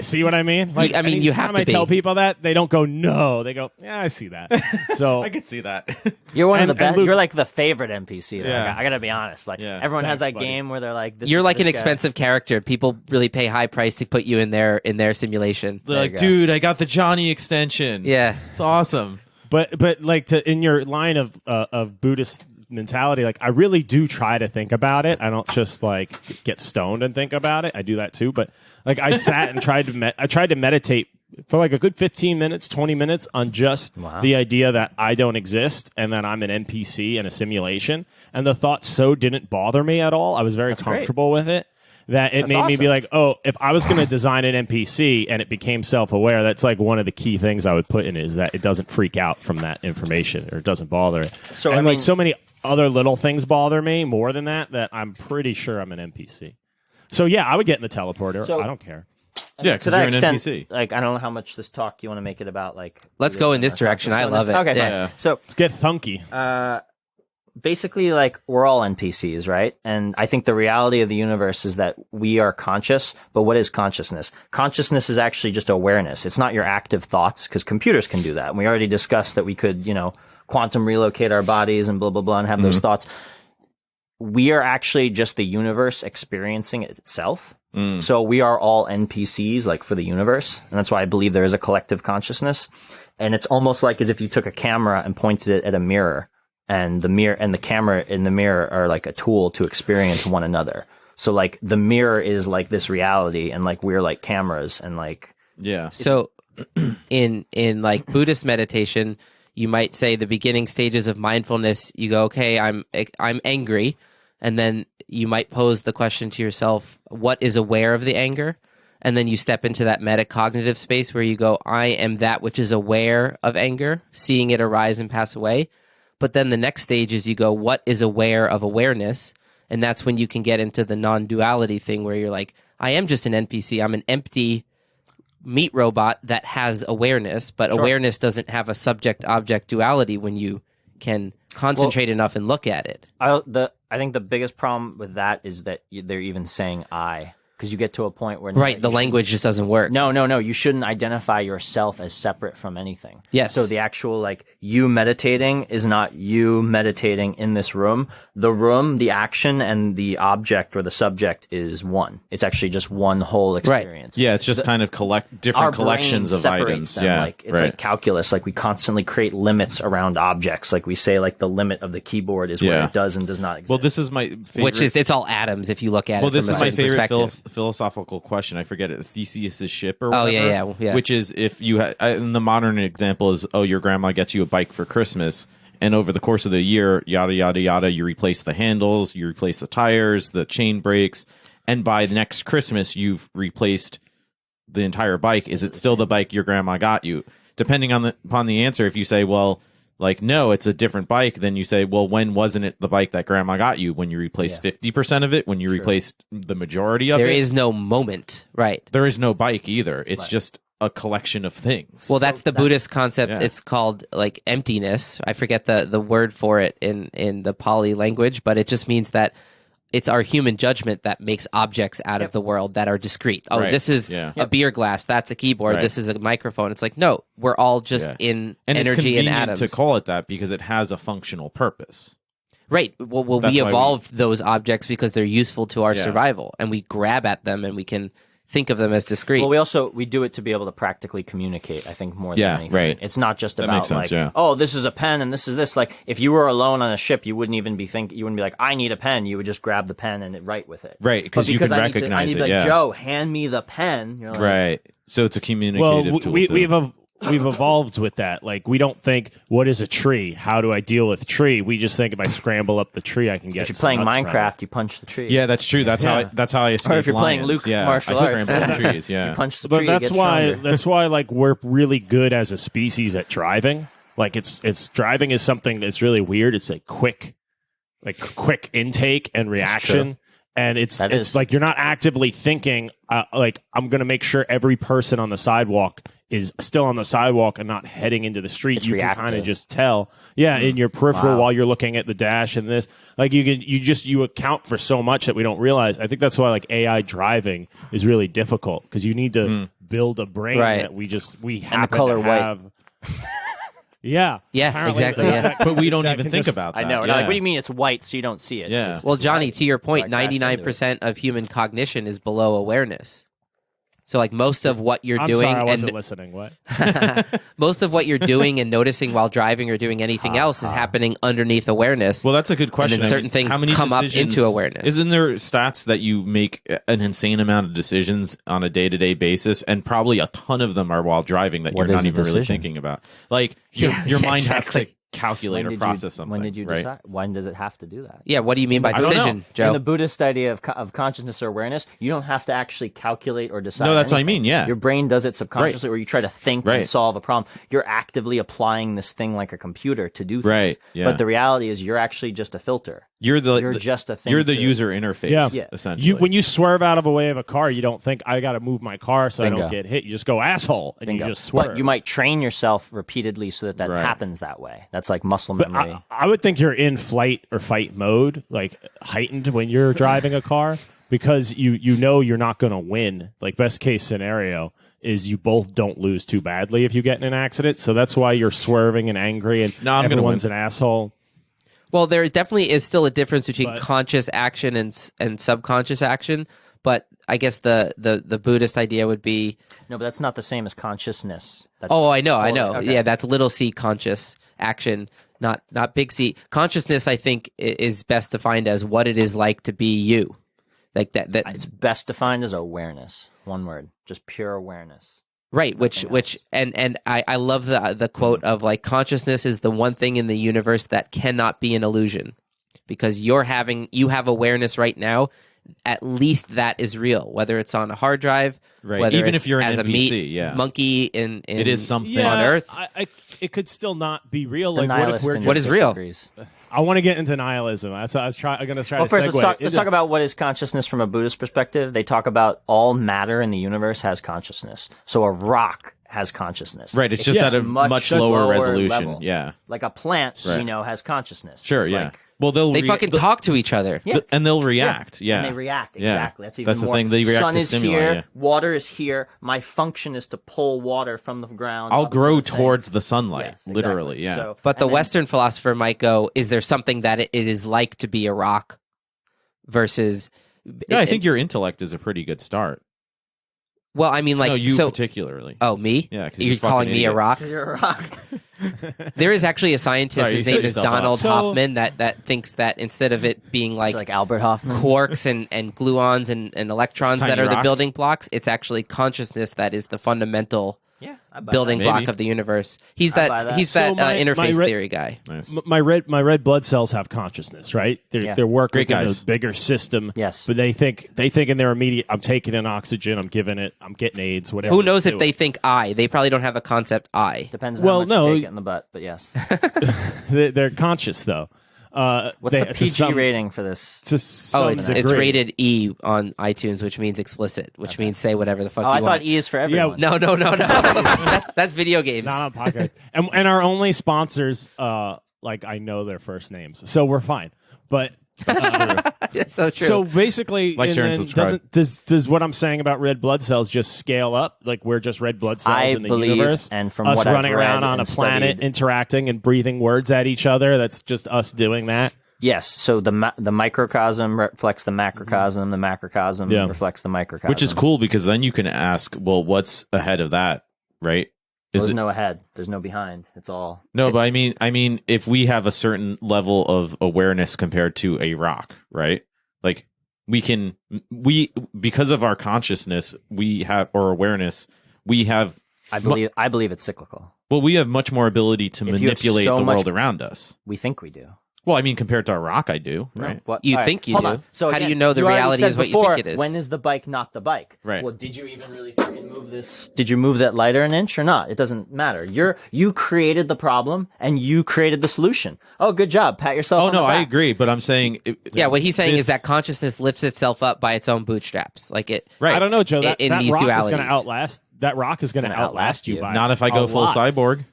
See what I mean? Like, I mean, you have to I tell be. people that, they don't go no. They go, yeah, I see that. So I could see that. You're one of the And best. Luke- You're like the favorite NPC. Though. Yeah. I gotta be honest. Like Yeah. everyone has Thanks, that buddy. game where they're like, You're like an guy- expensive character. People really pay high price to put you in their simulation. They're There like, you go. dude, I got the Johnny extension. Yeah. It's awesome. But like in your line of Buddhist mentality, like I really do try to think about it. I don't just like get stoned and think about it. I do that too. But like I sat and tried to meditate for like a good 15 minutes, 20 minutes on just the idea that I don't exist and that I'm an NPC in a simulation. And the thought so didn't bother me at all. I was very comfortable with it. That it made me be like, oh, if I was going to design an NPC and it became self-aware, that's like one of the key things I would put in is that it doesn't freak out from that information or it doesn't bother it. So, and I like mean- so many other little things bother me more than that I'm pretty sure I'm an NPC. So yeah, I would get in the teleporter. So- I don't care. Yeah, to because that you're an extent, NPC. like I don't know how much this talk you want to make it about. Like, Let's go in this direction. I love it. Okay, Yeah. fine. So Let's get thunky. basically, like we're all NPCs, right? And I think the reality of the universe is that we are conscious. But what is consciousness? Consciousness is actually just awareness. It's not your active thoughts, because computers can do that. And we already discussed that we could, quantum relocate our bodies and blah blah blah and have those thoughts. We are actually just the universe experiencing it itself. So we are all NPCs, like for the universe, and that's why I believe there is a collective consciousness. And it's almost like as if you took a camera and pointed it at a mirror. And the mirror and the camera in the mirror are like a tool to experience one another. So like the mirror is like this reality, and like we're like cameras, and like Yeah. So in like Buddhist meditation, you might say the beginning stages of mindfulness, you go, okay, I'm angry. And then you might pose the question to yourself, what is aware of the anger? And then you step into that metacognitive space where you go, I am that which is aware of anger, seeing it arise and pass away. But then the next stage is you go, what is aware of awareness? And that's when you can get into the non-duality thing where you're like, I am just an NPC. I'm an empty meat robot that has awareness, but awareness doesn't have a subject-object duality when you can concentrate enough and look at it. I think the biggest problem with that is that they're even saying I, because you get to a point where Right, the language just doesn't work. No, you shouldn't identify yourself as separate from anything. Yes. So the actual like you meditating is not you meditating in this room. The room, the action, and the object or the subject is one. It's actually just one whole experience. Yeah, it's just kind of Our different brain collections of separates items. them. Yeah, Like it's like calculus. Like we constantly create limits around objects. Like we say like the limit of the keyboard is where it does and does not exist. Well, this is my favorite. Which is, it's all atoms if you look at it. Well, this from a is my certain favorite perspective. philosophical question. I forget it. Theseus's ship or Oh, whatever. yeah. Which is if you and the modern example is, oh, your grandma gets you a bike for Christmas, and over the course of the year, yada yada yada, you replace the handles, you replace the tires, the chain brakes, and by next Christmas, you've replaced the entire bike. Is it still the bike your grandma got you? Depending upon the answer, if you say, well, like, no, it's a different bike, then you say, well, when wasn't it the bike that grandma got you? When you replaced 50% of it? When you replaced the majority of it? There is no moment, right? There is no bike either. It's just a collection of things. Well, that's the Buddhist concept. Yeah. It's called like emptiness. I forget the word for it in the Pali language, but it just means that it's our human judgment that makes objects out of the world that are discrete. Oh, Right. this is a beer glass. That's a keyboard. Right. This is a microphone. It's like, no, we're all just in and it's energy and convenient atoms. to call it that because it has a functional purpose. Right. Well, That's we why evolved those objects because they're useful to our Yeah. survival, and we grab at them and we can think of them as discrete. Well, we do it to be able to practically communicate. I think more than anything. right. It's not just That about makes sense, like, yeah. oh, this is a pen and this is this. Like, if you were alone on a ship, you wouldn't even be you wouldn't be like, I need a pen. You would just grab the pen and write with it. Right, because you can I recognize need to it. be like, Yeah. Joe, hand me the pen. You're like, Right. So it's a communicative Well, tool. we've evolved with that. Like we don't think, what is a tree? How do I deal with tree? We just think if I scramble up the tree, I can get. If you're some playing nuts from Minecraft, it. you punch the tree. Yeah, that's true. That's how I escape Or if you're playing lions. Luke yeah, martial I arts. scramble the trees. Yeah. You punch the But tree. that's you get why stronger. that's why like we're really good as a species at driving. Like it's driving is something that's really weird. It's a quick intake and reaction. And it's That is. like you're not actively thinking like I'm going to make sure every person on the sidewalk is still on the sidewalk and not heading into the street, It's you reactive. can kind of just tell. Yeah, in your peripheral Wow. while you're looking at the dash and this, like you account for so much that we don't realize. I think that's why like AI driving is really difficult because you need to build a brain Right. that we happen color to white. have. Yeah, Yeah, apparently exactly, that- yeah. that- But we don't that even can think just- about I that. know. We're Yeah. like, what do you mean it's white so you don't see it? Yeah. It's Well, Johnny, white. to your point, So I crashed into it. 99% of human cognition is below awareness. So like most of what you're I'm doing sorry, I wasn't and listening. What? most of what you're doing and noticing while driving or doing anything else is happening underneath awareness. Well, that's a good question. then I certain mean, things how many come up decisions- into awareness. Isn't there stats that you make an insane amount of decisions on a day-to-day basis, and probably a ton of them are while driving that What you're is not a even really decision? thinking about? Like your mind exactly. has to calculate or process something. When did you right? decide? When does it have to do that? Yeah, what do you mean by I don't know. decision, In Joe? the Buddhist idea of consciousness or awareness, you don't have to actually calculate or decide. No, that's what I anything. mean, yeah. Your brain does it subconsciously, or you try to think Right. and solve a problem. You're actively applying this thing like a computer to do things. Right, yeah. But the reality is, you're actually just a filter. You're You're just a thing. You're the to- user interface. Yeah. Yeah. Essentially. When you swerve out of a way of a car, you don't think I got to move my car so I Bingo. don't get hit. You just go asshole and Bingo. you just swerve. But you might train yourself repeatedly so that Right. happens that way. That's like muscle But memory. I would think you're in flight or fight mode, like heightened when you're driving a car, because you know you're not going to win. Like best case scenario is you both don't lose too badly if you get in an accident. So that's why you're swerving and angry and No, I'm gonna everyone's win. an asshole. Well, there definitely is still a difference between But- conscious action and subconscious action, but I guess the Buddhist idea would be, No, but that's not the same as consciousness. That's oh, I know. Okay. Yeah, that's little c conscious action, not big C. Consciousness, I think, is best defined as what it is like to be you. Like that It's best defined as awareness. One word, just pure awareness. right, which and I love the quote of like consciousness is the one thing in the universe that cannot be an illusion. Because you have awareness right now, at least that is real, whether it's on a hard drive, Right. whether Even it's if you're an as a NPC, meat yeah. monkey in It is something. Yeah, on Earth. it could still not be real. The Like what if nihilist we're in What you is real? disagrees. I want to get into nihilism. That's what I'm going to try Well, to first, segue. let's talk about what is consciousness from a Buddhist perspective. They talk about all matter in the universe has consciousness. So a rock has consciousness. Right. It's just Yeah. at a much lower resolution. level. Yeah. Like a plant, Right. has consciousness. Sure. It's Yeah. like- Well, They fucking talk to each other. Yeah. and they'll react. Yeah. And they react, Yeah. exactly. That's even That's the more. thing, they react Sun to is stimuli, here, yeah. water is here. My function is to pull water from the ground. I'll up to grow the thing. towards the sunlight. Yes, exactly. Literally. Yeah. So, But the and then- Western philosopher might go, is there something that it is like to be a rock versus... Yeah, I think your intellect is a pretty good start. Well, I mean, like... no, you so, particularly. oh, me? Yeah, 'cause You're you're a calling fucking me a idiot. rock? 'Cause you're a rock. There is actually a scientist, Sorry, you his set name is yourself up. Donald So- Hoffman, that thinks that instead of it being It's like, like Albert Hoffman. quarks and gluons and electrons Tiny that are the rocks. building blocks, it's actually consciousness that is the fundamental Yeah, I buy building that. block Maybe. of the universe. He's I that, buy that. he's So that my interface red- theory guy. Nice. my red blood cells have consciousness, right? Yeah. They're working Great in a guys. bigger system. Yes. but they think in their immediate. I'm taking in oxygen. I'm giving it. I'm getting AIDS. Whatever. Who knows it's if they think I? They probably don't have a concept I. Depends on Well, how much no. you take it in the butt, but yes. they're conscious though. What's the PG rating for this? To Oh, some it's degree. rated E on iTunes, which means explicit, which means say whatever the fuck Oh, you I want. thought E is for everyone. No. That's video games. Not on podcast. and our only sponsors, like I know their first names, so we're fine. But It's so true. so basically, Like, and share, and then subscribe. does what I'm saying about red blood cells just scale up? Like we're just red blood cells I in the believe, universe, and from us what I've running around read on a and planet, studied- interacting and breathing words at each other. That's just us doing that. Yes, so the microcosm reflects the macrocosm, the macrocosm Yeah. reflects the microcosm. Which is cool because then you can ask, well, what's ahead of that, right? There's no ahead, there's no behind. It's all No, but I mean, if we have a certain level of awareness compared to a rock, right? Like because of our consciousness, we have or awareness, we have. I believe it's cyclical. Well, we have much more ability to If you have manipulate so the much- world around us. We think we do. Well, I mean, compared to a rock, I do, No, right? what- You all right, think you hold do. on. So How do again, you know the already reality said is what you before, think it is? When is the bike not the bike? Right. Well, did you even really fucking move this? Did you move that lighter an inch or not? It doesn't matter. You created the problem and you created the solution. Oh, good job. Pat yourself Oh on the no, I back. agree, but I'm saying, yeah, what he's saying this- is that consciousness lifts itself up by its own bootstraps. Like it. Right. I don't know, Joe. That in that these rock is going dualities. to outlast that rock is going to outlast you by Not if I go full lot. cyborg.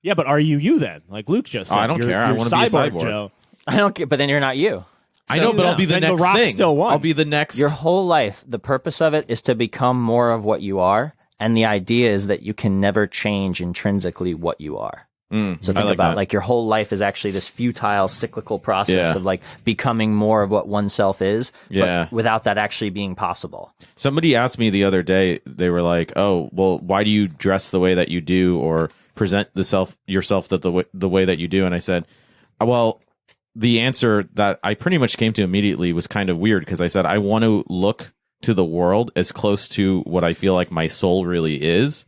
Yeah, but are you then? Like Luke just said. I don't care. I want to be a cyborg. Joe. I don't get, but then you're not you. I know, but I'll be the Then next the rock thing. still won. I'll be the next. Your whole life, the purpose of it is to become more of what you are. And the idea is that you can never change intrinsically what you are. So think about like your whole life is actually this futile, cyclical process of like becoming more of what oneself is, but without that actually being possible. Somebody asked me the other day, they were like, oh, well, why do you dress the way that you do or present yourself the way that you do? And I said, well, the answer that I pretty much came to immediately was kind of weird because I said, I want to look to the world as close to what I feel like my soul really is.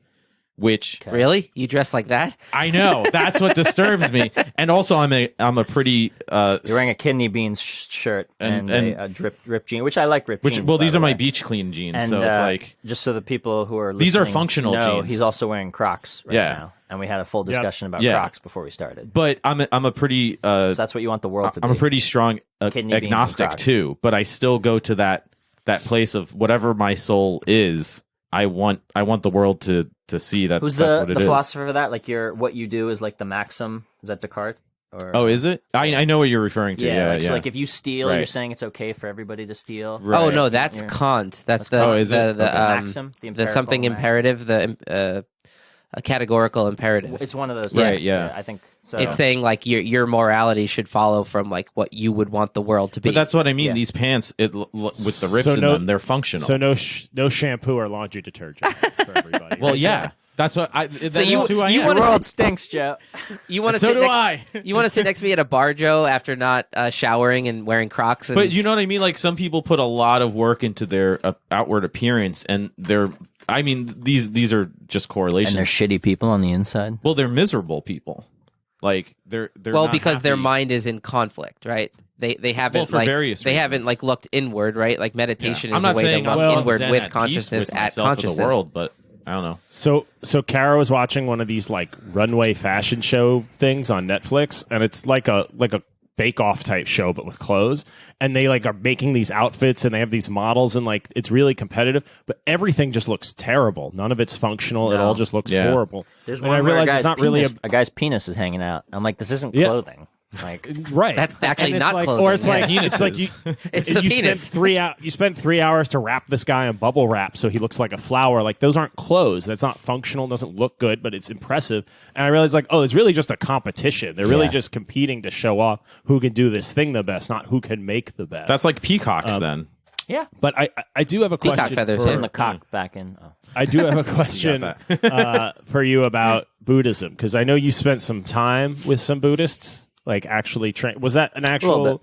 Which really, you dress like that? I know that's what disturbs me, and also I'm a pretty. You're wearing a kidney beans shirt and a drip jean, which I like ripped jeans. Well, these are my beach clean jeans, and, so it's like just so the people who are listening these are functional jeans. He's also wearing Crocs right now, and we had a full discussion about Crocs before we started. But I'm a pretty. So that's what you want the world to be. I'm a pretty strong agnostic too, but I still go to that place of whatever my soul is. I want the world to see that. Who's that's what it the is. philosopher for that? Like what you do is like the maxim. Is that Descartes? Oh, is it? I know what you're referring to. Yeah, So like if you steal, you're saying it's okay for everybody to steal. Right. Oh no, that's Kant. That's the is it? the maxim, the something maxim. imperative, a categorical imperative. It's one of those. Right. Yeah. I think so. It's saying like your morality should follow from like what you would want the world to be. But that's what I mean. Yeah. These pants, with the rips in them, they're functional. So no shampoo or laundry detergent for everybody. Well, yeah. That's what I. That's who I am. The world stinks, Joe. You want to? So do I. You want to sit next to me at a bar, Joe, after not showering and wearing Crocs. And... But you know what I mean? Like some people put a lot of work into their outward appearance, and they're. I mean, these are just correlations. And they're shitty people on the inside. Well, they're miserable people. Like they're well not because happy. their mind is in conflict, right? They haven't for various they reasons. haven't like looked inward, right? Like meditation I'm is not a way to saying look I'm inward zen with at consciousness peace with at myself consciousness. of the world, but I don't know. So Kara was watching one of these like runway fashion show things on Netflix, and it's like a Bake Off type show, but with clothes. And they like are making these outfits, and they have these models, and like it's really competitive. But everything just looks terrible. None of it's functional. No. It all just looks horrible. There's and one I where realize it's not really a guy's penis is hanging out. I'm like, this isn't clothing. Like right. That's actually and not like, clothing. Or it's like it's like you. It's a penis. You spent 3 hours to wrap this guy in bubble wrap so he looks like a flower. Like those aren't clothes. That's not functional. Doesn't look good, but it's impressive. And I realized like, oh, it's really just a competition. They're really just competing to show off who can do this thing the best, not who can make the best. That's like peacocks then. yeah, But I do have a Peacock question. feathers, putting the cock back in. Oh. I do have a question for you about Buddhism, because I know you spent some time with some Buddhists. Like actually train? Was that an actual?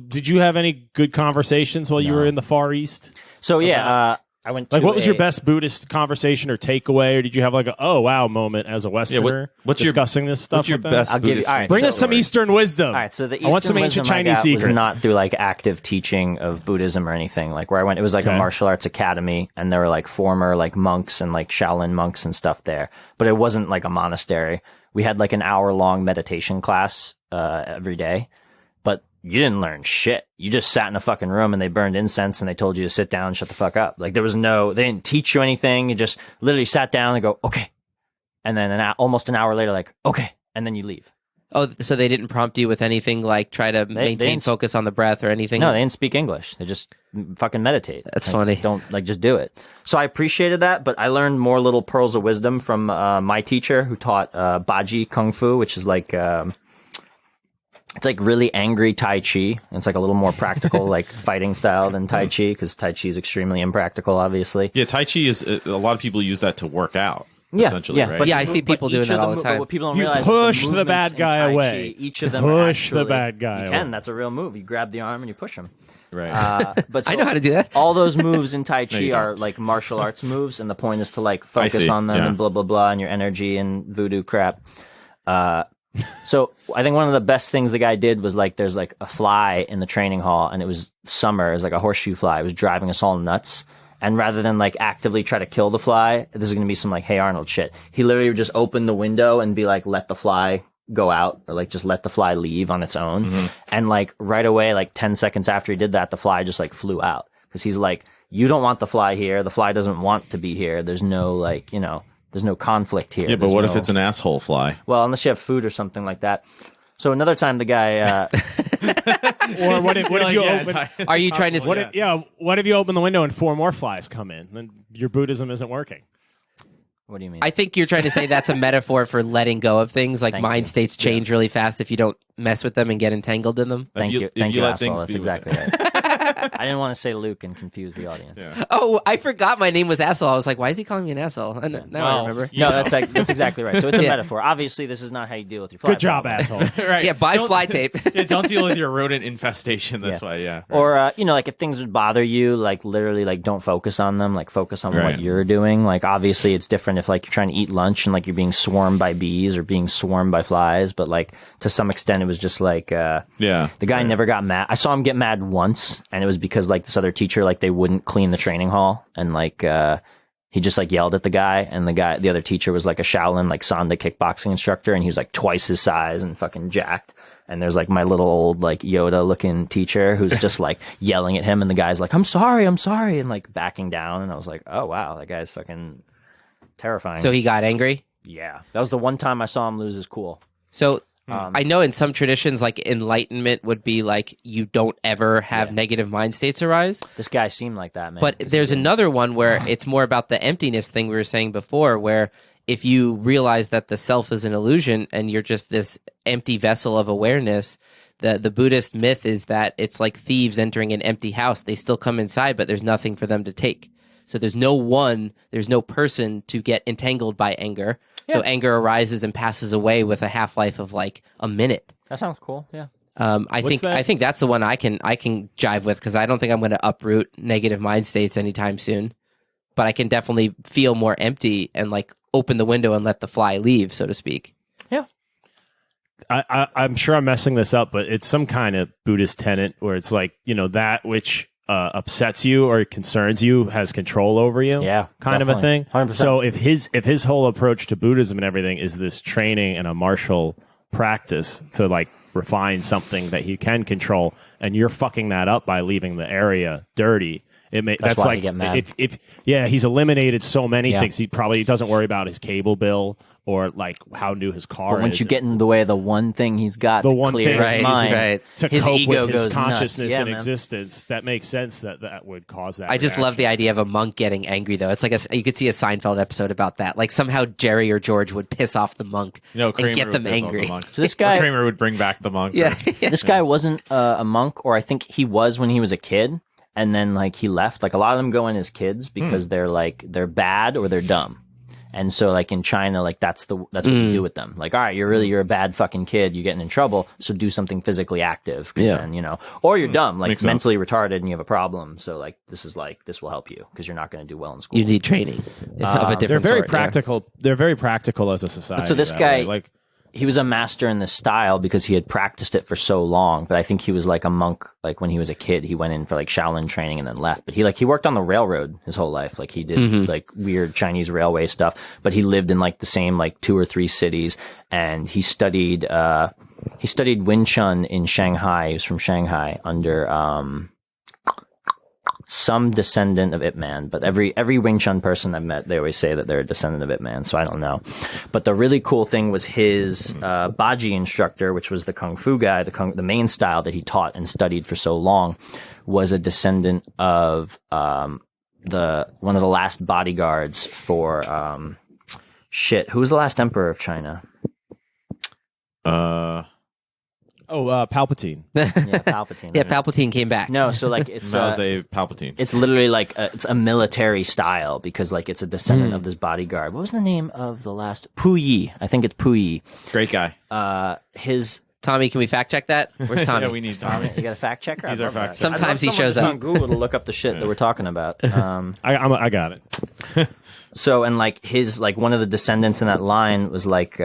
Did you have any good conversations while you were in the Far East? So I went to what was your best Buddhist conversation or takeaway, or did you have like a oh wow moment as a Westerner what's discussing this stuff? What's your with them? best I'll give you. Buddhist All right, Bring so, us some Eastern wisdom. All right, so the I want Eastern some ancient wisdom I Chinese got secret. was not through like active teaching of Buddhism or anything. Like where I went, it was like a martial arts academy, and there were like former like monks and like Shaolin monks and stuff there. But it wasn't like a monastery. We had like an hour-long meditation class every day, but you didn't learn shit. You just sat in a fucking room and they burned incense and they told you to sit down and shut the fuck up. Like they didn't teach you anything. You just literally sat down and go, okay. And then almost an hour later, like, okay. And then you leave. Oh, so they didn't prompt you with anything like try to maintain focus on the breath or anything? No, they didn't speak English. They just fucking meditate. That's like, funny. Don't just do it. So I appreciated that, but I learned more little pearls of wisdom from my teacher who taught Baji Kung Fu, which is like it's like really angry Tai Chi. It's like a little more practical, like fighting style than Tai Chi, because Tai Chi is extremely impractical, obviously. Yeah, Tai Chi is a lot of people use that to work out. Yeah, essentially, right? But I see people doing that all the time. But what people don't You realize push is the movements bad guy in Tai away. Chi, each of them Push are the bad guy You away. can. That's a real move. You grab the arm and you push him. Right. But I know how to do that. All those moves in Tai Chi you are like martial arts moves, and the point is to like I focus see, on them yeah. and blah blah blah, and your energy and voodoo crap. So I think one of the best things the guy did was like there's like a fly in the training hall, and it was summer. It was like a horseshoe fly. It was driving us all nuts. And rather than like actively try to kill the fly, this is going to be some like Hey Arnold shit. He literally would just open the window and be like, let the fly go out, or like just let the fly leave on its own. And like right away, like 10 seconds after he did that, the fly just like flew out, because he's like you don't want the fly here. The fly doesn't want to be here. There's no like, there's no conflict here. Yeah, but what if it's an asshole fly? Well, unless you have food or something like that. So another time the guy... Or what if you open... Are you trying to... What if you open the window and 4 more flies come in? Then your Buddhism isn't working. What do you mean? I think you're trying to say that's a metaphor for letting go of things. Like mind states change really fast if you don't mess with them and get entangled in them. Thank you, asshole. That's exactly right. I didn't want to say Luke and confuse the audience. Yeah. Oh, I forgot my name was asshole. I was like, why is he calling me an asshole? And now I remember. No, that's exactly right. So it's a metaphor. Obviously, this is not how you deal with your fly. Good job, problem. asshole. Right. Yeah, buy fly tape. Don't deal with your rodent infestation this way. Yeah. Right. Or like if things would bother you, like literally, like don't focus on them. Like focus on what you're doing. Like obviously, it's different if like you're trying to eat lunch and like you're being swarmed by bees or being swarmed by flies. But like to some extent, it was just like the guy never got mad. I saw him get mad once, and it was because like this other teacher, like they wouldn't clean the training hall, and like he just like yelled at the guy, and the other teacher was like a Shaolin like Sanda kickboxing instructor, and he was like twice his size and fucking jacked. And there's like my little old like Yoda looking teacher who's just like yelling at him, and the guy's like, I'm sorry, and like backing down. And I was like, oh wow, that guy's fucking terrifying. So he got angry? Yeah, that was the one time I saw him lose his cool. So I know in some traditions, like enlightenment would be like you don't ever have negative mind states arise. This guy seemed like that, man. But there's another one where it's more about the emptiness thing we were saying before, where if you realize that the self is an illusion and you're just this empty vessel of awareness, the Buddhist myth is that it's like thieves entering an empty house. They still come inside, but there's nothing for them to take. So there's no person to get entangled by anger. Yeah. So anger arises and passes away with a half-life of like a minute. That sounds cool. Yeah. I think that's the one I can jive with, because I don't think I'm going to uproot negative mind states anytime soon. But I can definitely feel more empty and like open the window and let the fly leave, so to speak. Yeah. I'm sure I'm messing this up, but it's some kind of Buddhist tenet where it's like, that which upsets you or concerns you has control over you. Yeah, kind of a thing. 100%. So if his whole approach to Buddhism and everything is this training and a martial practice to like refine something that he can control, and you're fucking that up by leaving the area dirty. That's why like you get mad. If he's eliminated so many things. He probably doesn't worry about his cable bill or like how new his car but once is. you get in the way of the one thing he's got to clear his mind, to his cope ego with his goes consciousness nuts. and Man. existence, that makes sense that would cause that. I just love the idea of a monk getting angry, though. It's like you could see a Seinfeld episode about that. Like somehow Jerry or George would piss off the monk and get them angry. So this guy, Kramer would bring back the monk. Yeah. This guy wasn't a monk, or I think he was when he was a kid, and then like he left. Like a lot of them go in as kids because they're bad or they're dumb. And so, like in China, like that's what you do with them. Like, all right, you're a bad fucking kid. You're getting in trouble, so do something physically active. Yeah. Then, or you're dumb, like Makes mentally retarded, and you have a problem. So, like this will help you because you're not going to do well in school. You need training of a different They're very sort, practical. Yeah. They're very practical as a society. But so this guy, like he was a master in this style because he had practiced it for so long. But I think he was like a monk. Like when he was a kid, he went in for like Shaolin training and then left. But he worked on the railroad his whole life. Like he did like weird Chinese railway stuff. But he lived in like the same like 2 or 3 cities, and he studied Wing Chun in Shanghai. He was from Shanghai under some descendant of Ip Man, but every Wing Chun person I've met, they always say that they're a descendant of Ip Man, so I don't know. But the really cool thing was his Baji instructor, which was the Kung Fu guy, the main style that he taught and studied for so long, was a descendant of one of the last bodyguards for who was the last emperor of China? Palpatine. Yeah, Palpatine. Yeah, Palpatine came back. No, so like it's That was a Palpatine. It's literally like it's a military style because like it's a descendant of this bodyguard. What was the name of the last? Puyi. I think it's Puyi. Great guy. His Tommy, can we fact check that? Where's Tommy? Yeah, we need Tommy. You got a fact checker? He's our fact checker. Sometimes he shows on up. Google to look up the shit that we're talking about. I got it. So and like his like one of the descendants in that line was like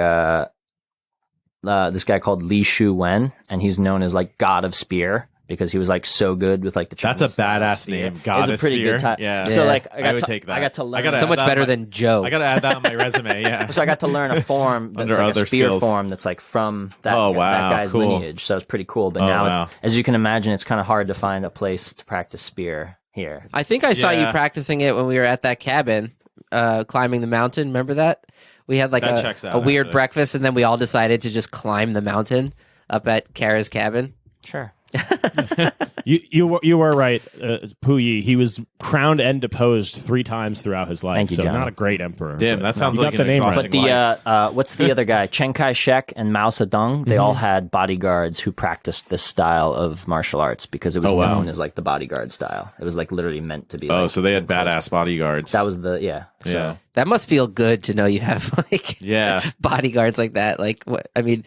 this guy called Li Shu Wen, and he's known as like God of Spear because he was like so good with like the Chinese. That's a badass spear. name. God it's a of pretty Spear. good title. Yeah. So like I would take that. I got to learn. So much better than Joe. I got to add that on my resume. Yeah. So I got to learn a form that's Under like other a spear skills. form that's like from that, Oh, wow, that guy's cool. lineage. So it's pretty cool. But Oh, now, wow. as you can imagine, it's kind of hard to find a place to practice spear. here. I think I saw you Yeah. practicing it when we were at that cabin, climbing the mountain. Remember that? We had like That checks out, a weird actually. breakfast, and then we all decided to just climb the mountain up at Kara's cabin. Sure. You were right, Puyi. He was crowned and deposed 3 times throughout his life. Thank you, so John. not a great emperor. Damn, but that sounds you like got an the name exhausting But life. the what's the other guy? Chiang Kai-shek and Mao Zedong. They all had bodyguards who practiced this style of martial arts because it was known as like the bodyguard style. It was like literally meant to be. Oh, like, so they had badass bodyguards. that was the yeah. So That must feel good to know you have like Yeah. bodyguards like that. Like what? I mean,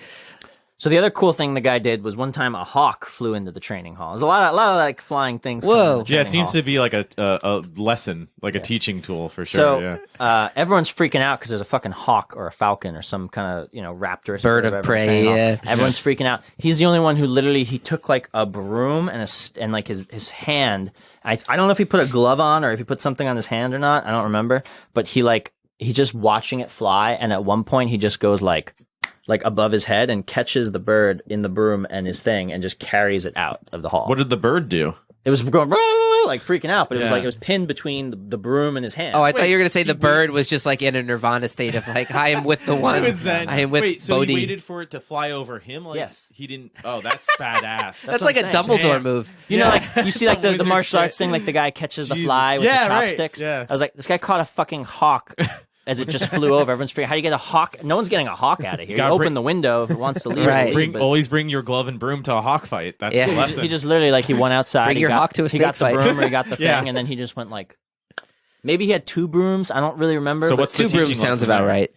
So the other cool thing the guy did was one time a hawk flew into the training hall. There's a lot of like flying things. Whoa. Yeah, it seems to be like a lesson, like a teaching tool for sure. So yeah. everyone's freaking out because there's a fucking hawk or a falcon or some kind of raptor, or Bird whatever, of prey, training hall. yeah. Everyone's freaking out. He's the only one who literally he took like a broom and like his hand. I don't know if he put a glove on or if he put something on his hand or not. I don't remember. But he's just watching it fly, and at one point he just goes like above his head and catches the bird in the broom and his thing and just carries it out of the hall. What did the bird do? It was going like freaking out, but it was Yeah. like it was pinned between the broom and his hand. oh, I thought you were gonna say the bird was just like in a nirvana state of like, I am with the one. I am with Wait, so Bodhi. he waited for it to fly over him? Like, Yes. He didn't. Oh, that's badass. That's what like a I'm saying. Dumbledore Damn. move. You know, Yeah. like you see like the Wizard martial arts shit. thing, like the guy catches the Jesus. fly with Yeah, the right. chopsticks. Yeah. I was like, this guy caught a fucking hawk as it just flew over. Everyone's freaking. How do you get a hawk? No one's getting a hawk out of here. You Gotta open bring- the window if it wants to leave. Right. it'll leave, but Always bring your glove and broom to a hawk fight. That's Yeah. the He lesson. he just literally like he went outside. Bring he your got, hawk to a he got the snake fight. broom or he got the Yeah. thing, and then he just went like. Maybe he had 2 brooms. I don't really remember. So but what's the Two brooms teaching sounds lesson about there? right.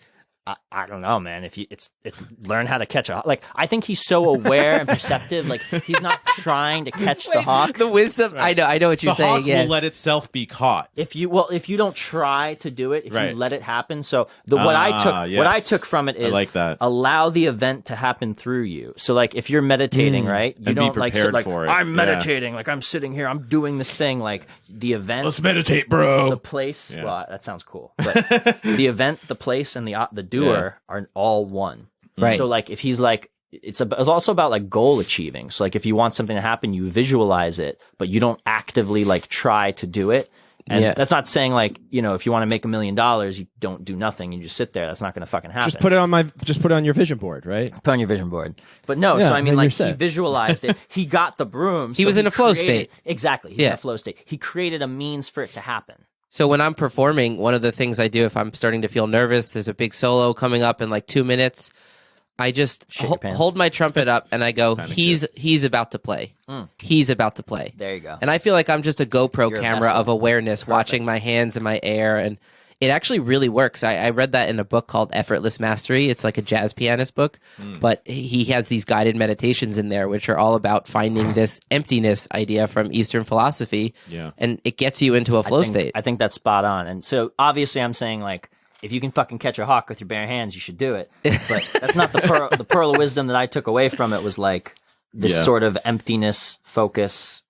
I don't know, man. If you, it's learn how to catch a hawk. Like I think he's so aware and perceptive. Like he's not trying to catch the hawk. The wisdom. I know what you're the saying. hawk Yeah. will let itself be caught. If you don't try to do it, if Right. you let it happen. So what I yes. took from it is I like that. allow the event to happen through you. So like if you're meditating, right? You And be don't like sit prepared like for it. I'm Yeah. meditating, like I'm sitting here, I'm doing this thing. Like the event, meditate, bro. the place. Yeah. Well, that sounds cool. But the event, the place, and the doer are all one. Right. So like if he's like it's also about like goal achieving. So like if you want something to happen, you visualize it, but you don't actively like try to do it. And Yeah. that's not saying like, if you want to make $1 million, you don't do nothing. You just sit there. That's not going to fucking happen. Just put it on your vision board, right? Put on your vision board. But no, Yeah, so I mean, then like you're he set. visualized it. He got the broom. He so was in a flow created- state. Exactly. He's Yeah. in a flow state. He created a means for it to happen. So when I'm performing, one of the things I do if I'm starting to feel nervous, there's a big solo coming up in like 2 minutes. I just Shit your pants. hold my trumpet up and I go, he's about to play. He's about to play. There you go. And I feel like I'm just a GoPro You're a camera vessel. of awareness, watching my hands in my air. And it actually really works. I read that in a book called Effortless Mastery. It's like a jazz pianist book, but he has these guided meditations in there, which are all about finding this emptiness idea from Eastern philosophy. Yeah. And it gets you into a flow state. I think that's spot on. And so obviously I'm saying like, if you can fucking catch a hawk with your bare hands, you should do it. But that's not the pearl of wisdom that I took away from it was like this sort of emptiness focus,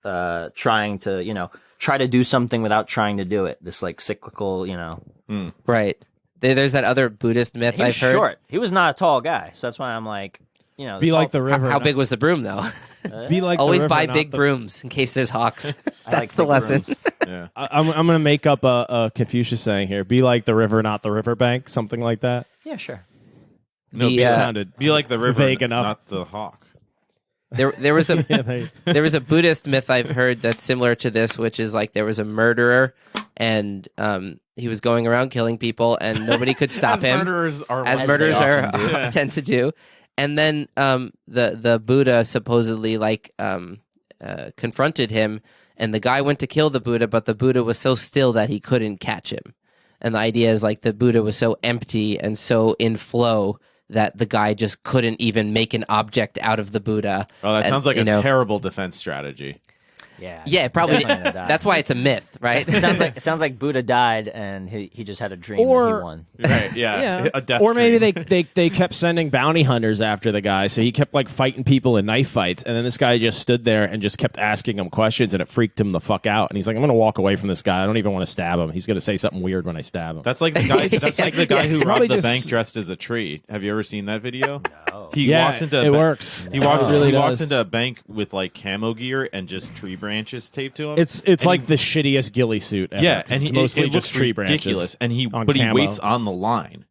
trying to, try to do something without trying to do it. This like cyclical, Right. There's that other Buddhist myth He was I've heard. short. He was not a tall guy. So that's why I'm like, Be like the river. How big was the broom, though? Be like Always the river, buy not big the- brooms in case there's hawks. That's like the big lesson. brooms. Yeah. I'm gonna make up a Confucius saying here. Be like the river, not the riverbank. Something like that. Yeah, sure. No, The, be, sounded be like the river, vague enough. not the hawk. There was a Yeah, they- there was a Buddhist myth I've heard that's similar to this, which is like there was a murderer and he was going around killing people and nobody could stop As him. murderers are. As they murderers often do. tend to do. And then the Buddha supposedly confronted him, and the guy went to kill the Buddha, but the Buddha was so still that he couldn't catch him. And the idea is like the Buddha was so empty and so in flow that the guy just couldn't even make an object out of the Buddha. Oh, that And, sounds like you a know, terrible defense strategy. Yeah. Yeah, it probably. Definitely gonna die. That's why it's a myth, right? It sounds like Buddha died and he just had a dream that Or- he won. Right? Yeah. Yeah. A death Or maybe dream. they kept sending bounty hunters after the guy, so he kept like fighting people in knife fights, and then this guy just stood there and just kept asking him questions, and it freaked him the fuck out. And he's like, "I'm gonna walk away from this guy. I don't even want to stab him. He's gonna say something weird when I stab him." That's like the guy. That's like the guy who Probably robbed the just- bank dressed as a tree. Have you ever seen that video? He walks into it works. He walks really he walks does. into a bank with like camo gear and just tree branches taped to him. It's like the shittiest ghillie suit ever. yeah, 'cause and it's he mostly it looks just tree ridiculous. branches. And he on but he camo. waits on the line.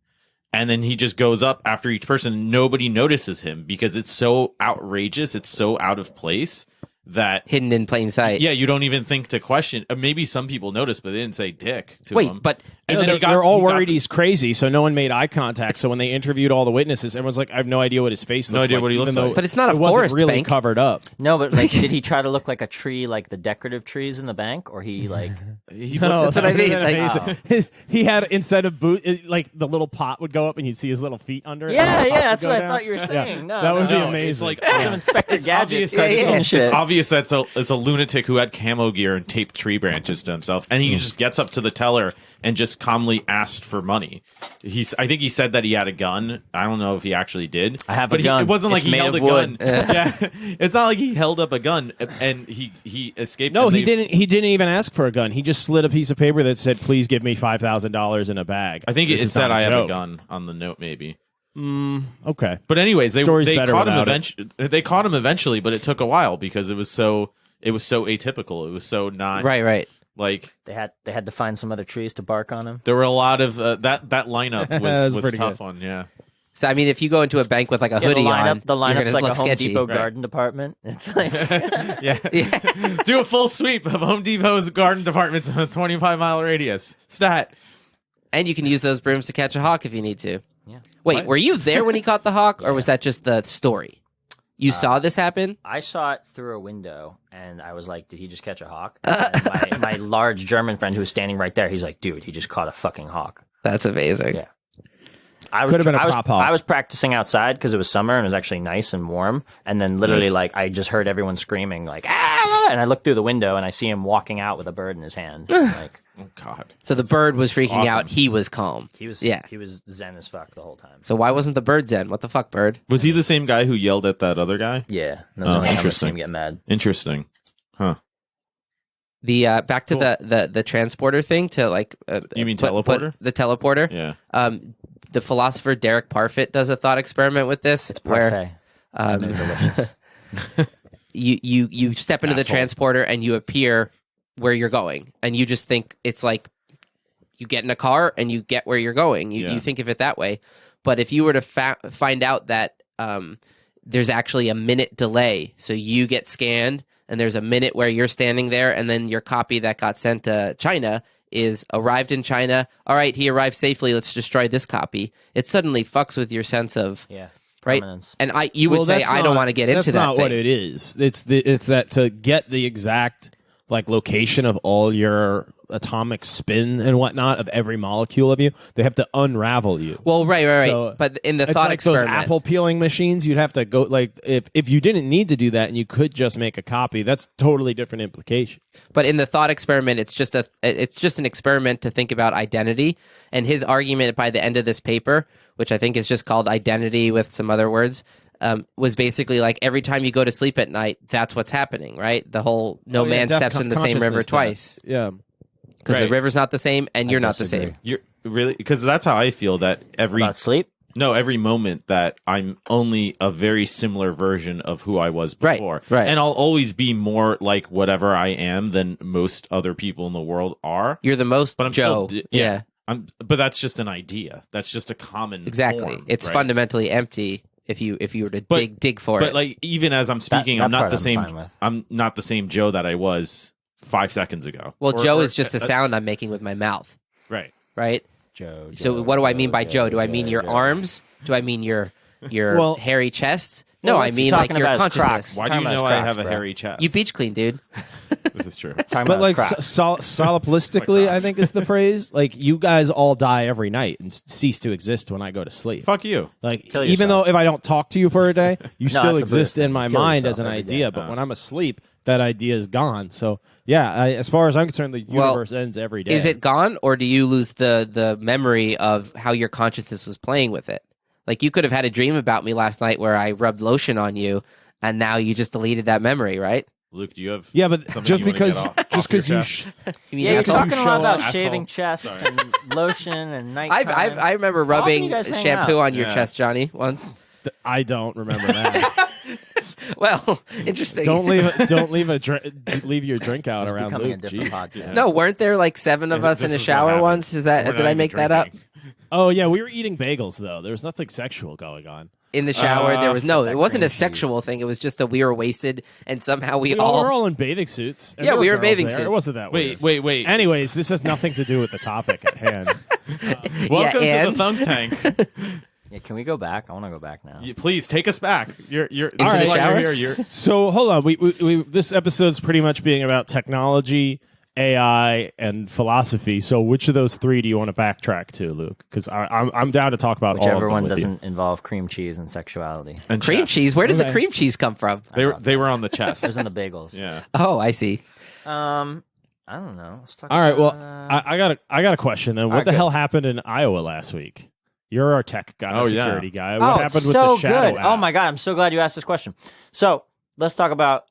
And then he just goes up after each person. Nobody notices him because it's so outrageous. It's so out of place that hidden in plain sight. yeah, you don't even think to question. Maybe some people noticed, but they didn't say dick to Wait, him. but And And then they're, he got- they're all he got worried to- he's crazy, so no one made eye contact. So when they interviewed all the witnesses, everyone's like, "I have no idea what his face No looks idea like." what he even looks though like. But it's not a it wasn't forest really bank. covered up. No, but like, did he try to look like a tree, like the decorative trees in the bank, or he like? he No, looked- That's what I mean, that would've been amazing. He had instead of like the little pot would go up and you'd see his little feet under it. Yeah, and the pot yeah, would that's go what I down. thought you were saying. No, that would be no. amazing. It's like Some Inspector it's Gadget. obvious that Yeah, yeah. it's Shit. obvious that it's a lunatic who had camo gear and taped tree branches to himself, and he just gets up to the teller and just calmly asked for money. I think he said that he had a gun. I don't know if he actually did. I have a but gun. It wasn't like It's he made held a of wood. gun. Yeah, it's not like he held up a gun and he escaped. No, and he they- didn't. He didn't even ask for a gun. He just slid a piece of paper that said, "Please give me $5,000 in a bag." I think This it is said not I have a joke. gun on the note, maybe. Okay. But anyways, they Story's they better caught him without it. eventually. They caught him eventually, but it took a while because it was so atypical. It was so not right. like They had to find some other trees to bark on him. there were a lot of that lineup That was was pretty tough good. one. Yeah. So I mean, if you go into a bank with like a Yeah, hoodie the lineup, on, the you're lineup's gonna like a look Home sketchy. Depot Right. garden department. It's like Yeah. Yeah. Do a full sweep of Home Depot's garden departments in a 25-mile radius. Stat. And you can use those brooms to catch a hawk if you need to. Yeah. Wait, What? were you there when he caught the hawk, or was that just the story? You saw this happen? I saw it through a window, and I was like, "Did he just catch a hawk?" And my large German friend who was standing right there, he's like, "Dude, he just caught a fucking hawk." That's amazing. Yeah. I was, Could've been a I was, prop hawk. I was practicing outside because it was summer and it was actually nice and warm. And then literally, Nice. like, I just heard everyone screaming, like, "Ah!" And I looked through the window and I see him walking out with a bird in his hand. Like, Oh God. So the bird was freaking awesome. out. He was calm. he was zen as fuck the whole time. So why wasn't the bird zen? What the fuck, bird? Was he the same guy who yelled at that other guy? Yeah, that was Oh, the only time I seen interesting. him get mad. Interesting. Huh. The back to Cool. the transporter thing to like You mean put teleporter? the teleporter. Yeah. The philosopher Derek Parfit does a thought experiment with this, where Parfait. um, Delicious. you step into the Asshole. transporter and you appear where you're going, and you just think it's like you get in a car and you get where you're going. Yeah. You think of it that way. But if you were to find out that there's actually a minute delay, so you get scanned and there's a minute where you're standing there, and then your copy that got sent to China is arrived in China. All right, he arrived safely. Let's destroy this copy. It suddenly fucks with your sense of Yeah. right. Permanence. And you would say that's I don't not- want to get into that. That's not what thing. it is. It's that to get the exact like location of all your atomic spin and whatnot of every molecule of you, they have to unravel you. Well, right. So, But in the It's thought like those experiment, apple peeling machines. You'd have to go like if you didn't need to do that and you could just make a copy. That's totally different implication. but in the thought experiment, it's just an experiment to think about identity. And his argument by the end of this paper, which I think is just called identity with some other words, was basically like every time you go to sleep at night, that's what's happening, right? The whole no man steps in the same river twice Yeah. because the Right. river's not the same and you're not the disagree. same. You're really because that's how I feel that every About sleep? every moment that I'm only a very similar version of who I was Right, before. right. And I'll always be more like whatever I am than most other people in the world are. You're the most But I'm Joe. still yeah, but that's just an idea. That's just a common exactly. form, It's right? fundamentally empty if you were to But- dig for But it. like even as I'm speaking, that I'm not part the I'm same fine with. I'm not the same Joe that I was 5 seconds ago. well, Or- Joe or- is just a sound I'm making with my mouth, right. right? Joe. So what do I mean by Joe? Do I mean your arms? Do I mean your Well- hairy chest? No, Well, I what's he mean like talking your about his consciousness. Crocs? Why do Talking you about know his I Crocs, have a bro. hairy chest? You beach clean, dude. This is true. But like soliplistically, I think is the phrase. Like you guys all die every night and cease to exist when I go to sleep. Fuck you. Like Kill even yourself. though if I don't talk to you for a day, you still it's a exist Buddhist in thing. my Kill mind as yourself an every day. idea. But when I'm asleep, that idea is gone. So yeah, as far as I'm concerned, the Well, universe ends every day. Is it gone, or do you lose the memory of how your consciousness was playing with it? Like you could have had a dream about me last night where I rubbed lotion on you, and now you just deleted that memory, right? Luke, do you have Yeah, but something just you wanna because get off just your because you. chest? You mean Yeah, you're asshole? talking a lot about Asshole. shaving chests and lotion and nighttime. I remember How often rubbing you guys hang shampoo out? on your Yeah. chest, Johnny, once. I don't remember that. Well, interesting. Don't leave your drink out It's around becoming Luke. a different Jeez. podcast. No, weren't there like 7 of us in the shower once? Is that We're did not I even make that up? drinking. Oh yeah, we were eating bagels though. There was nothing sexual going on. In the shower, there was except no. that It wasn't a cream cheese. sexual thing. It was just we were wasted, and somehow we We all. were all in bathing suits. And Yeah, there we were girls bathing there. suits. It wasn't that weird. Wait. Anyways, this has nothing to do with the topic at hand. Welcome to and? the Thunk Tank. Yeah, can we go back? I want to go back now. Please take us back. You're the this is why shower? you're here. So hold on. We this episode's pretty much being about technology, AI, and philosophy. So which of those three do you want to backtrack to, Luke? Because I'm down to talk about all of Whichever them one with you. doesn't involve cream cheese and sexuality. And Cream chess. cheese. Where did the Okay. cream cheese come from? They were on the chest. It was in the bagels. Yeah. Oh, I see. I don't know. Let's talk All right. Well, about, I got a question then. What Alright, the good. hell happened in Iowa last week? You're our tech guy, Oh, yeah. security guy. What happened with so the Shadow good. app? Oh my god, I'm so glad you asked this question. So let's talk about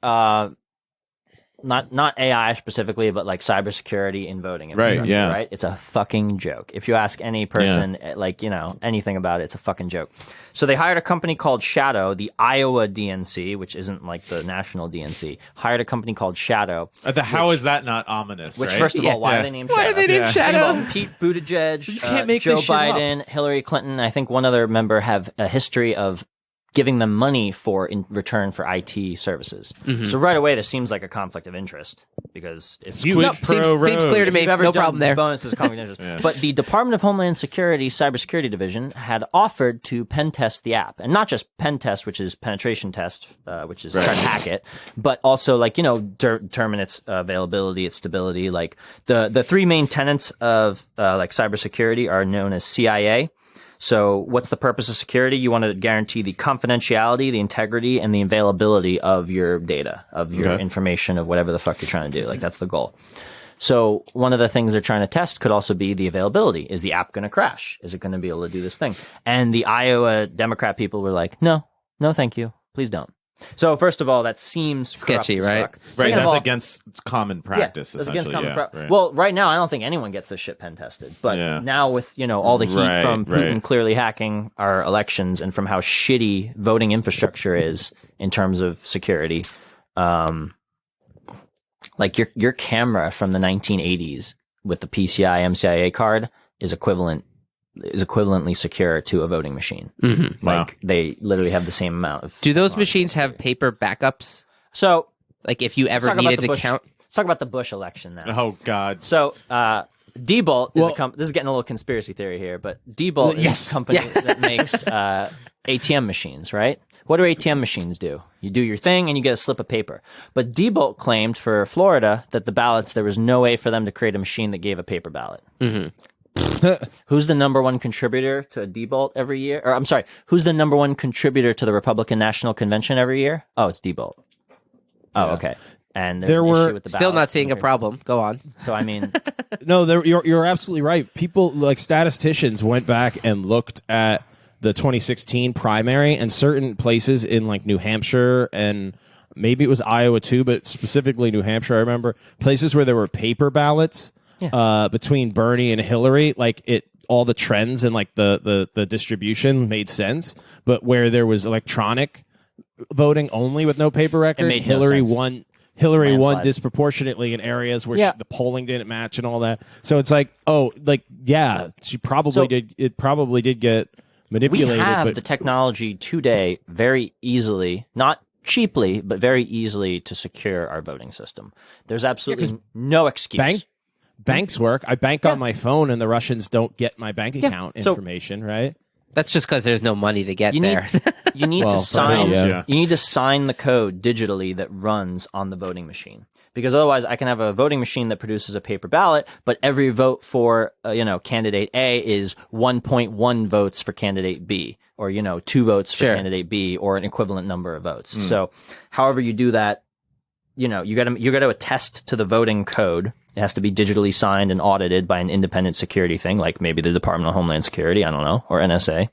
not AI specifically, but like cybersecurity in voting. Right, infrastructure, yeah. Right. It's a fucking joke. If you ask any person, like anything about it, it's a fucking joke. So they hired a company called Shadow, the Iowa DNC, which isn't like the national DNC. Hired a company called Shadow. How is that not ominous? Which, right? first of Yeah. all, why Yeah. are they named Why Shadow? are they named Yeah. Shadow? Involved Pete Buttigieg, You can't make Joe this shit up. Biden, Hillary Clinton. I think one other member have a history of giving them money in return for IT services. So right away, this seems like a conflict of interest because if Huge. No, seems clear to if me. you've ever No done problem there. bonuses, conflict of interest. Yeah. But the Department of Homeland Security Cybersecurity Division had offered to pen test the app, and not just pen test, which is penetration test, which is trying to hack it, but also like determine its availability, its stability. Like the three main tenets of like cybersecurity are known as CIA. So what's the purpose of security? You want to guarantee the confidentiality, the integrity, and the availability of your data, of your information, of whatever the fuck you're trying to do. Like that's the goal. So one of the things they're trying to test could also be the availability. Is the app going to crash? Is it going to be able to do this thing? And the Iowa Democrat people were like, no, thank you. Please don't. So first of all, that seems corrupt Sketchy, as right? fuck. Right. Second of That's all, against common practice. yeah, that's against essentially. common Yeah, right. Well, right now, I don't think anyone gets this shit pen tested. But Yeah. now with all the heat Right, from Putin right. clearly hacking our elections and from how shitty voting infrastructure is in terms of security, like your camera from the 1980s with the PCI MCIA card is equivalently secure to a voting machine. Wow. Like they literally have the same amount of. Do those machines have paper backups? So Like if you let's ever talk about needed the to Bush- count. Let's talk about the Bush election now. Oh God. So, Diebold is a company. This is getting a little conspiracy theory here, but Diebold is a company that makes ATM machines, right? What do ATM machines do? You do your thing and you get a slip of paper. But Diebold claimed for Florida that the ballots, there was no way for them to create a machine that gave a paper ballot. Who's the number one contributor to Diebold every year? Or I'm sorry, who's the number one contributor to the Republican National Convention every year? Oh, it's Diebold. Oh, okay. And there's an issue with the Still not ballots seeing a and the paper. problem. Go on. So I mean, No, you're absolutely right. People like statisticians went back and looked at the 2016 primary, and certain places in like New Hampshire and maybe it was Iowa too, but specifically New Hampshire. I remember places where there were paper ballots between Bernie and Hillary. Like all the trends and like the distribution made sense, but where there was electronic voting only with no paper record, made no Hillary sense. won. Hillary won Landslide. disproportionately in areas where Yeah. the polling didn't match and all that. So it's like, she probably So- did. It probably did get we manipulated. have but the technology today very easily, not cheaply, but very easily to secure our voting system. There's absolutely no excuse. banks work. I bank on my phone, and the Russians don't get my bank account So- information. Right? That's just because there's no money to get You there. need, you need Well, to sign. yeah. You need to sign the code digitally that runs on the voting machine. Because otherwise, I can have a voting machine that produces a paper ballot, but every vote for candidate A is 1.1 votes for candidate B, or 2 votes for Sure. candidate B, or an equivalent number of votes. So, however you do that, you got to attest to the voting code. It has to be digitally signed and audited by an independent security thing, like maybe the Department of Homeland Security, I don't know, or NSA.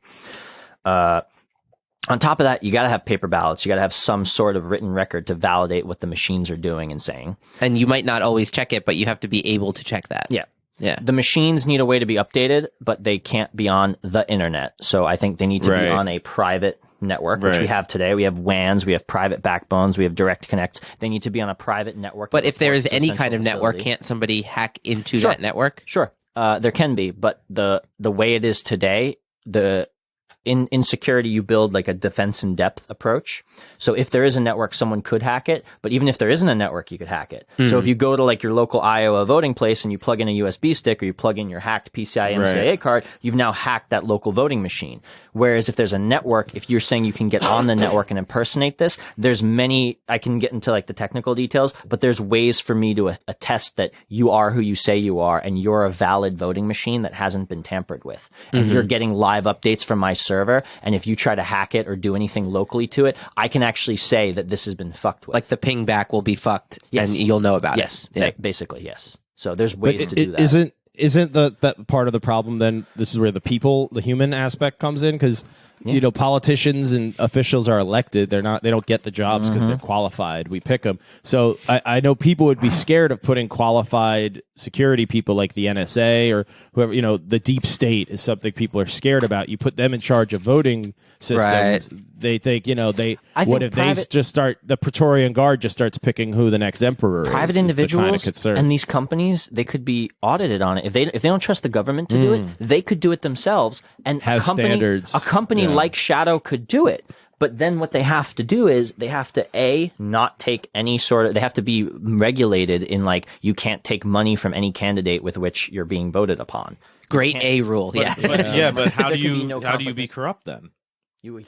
On top of that, you got to have paper ballots. You got to have some sort of written record to validate what the machines are doing and saying. And you might not always check it, but you have to be able to check that. Yeah. Yeah. The machines need a way to be updated, but they can't be on the internet. So I think they need to be Right. on a private network, which we have today. We have WANs, we have private backbones, we have direct connects. They need to be on a private network. But if there is reports to a any central kind of network, facility. can't somebody hack into Sure. that network? Sure, there can be, but the way it is today, in security, you build like a defense in depth approach. So if there is a network, someone could hack it. But even if there isn't a network, you could hack it. So if you go to like your local Iowa voting place and you plug in a USB stick or you plug in your hacked PCI NCAA card, you've now hacked that local voting machine. Whereas if there's a network, if you're saying you can get on the network and impersonate this, there's many, I can get into like the technical details, but there's ways for me to attest that you are who you say you are and you're a valid voting machine that hasn't been tampered with. And you're getting live updates from my server. And if you try to hack it or do anything locally to it, I can actually say that this has been fucked with. Like the ping back will be fucked, Yes. and you'll know about yes, it. Yeah. basically, yes. So there's ways to do that. Isn't that part of the problem? Then this is where the human aspect comes in, because politicians and officials are elected. They don't get the jobs because they're qualified. We pick them. So I know people would be scared of putting qualified security people like the NSA or whoever. The deep state is something people are scared about. You put them in charge of voting systems. Right. They think I what think if they just start the Praetorian Guard just starts picking who the next emperor Private is the kind of individuals concern. and these companies, they could be audited on it. If they don't trust the government to do it, they could do it themselves. And Have standards. A company like Shadow could do it. But then what they have to do is they have to not take any sort of, they have to be regulated in like, you can't take money from any candidate with which you're being voted upon. Great A rule. Yeah. But how There do can be you no how do you conflict. be corrupt then? You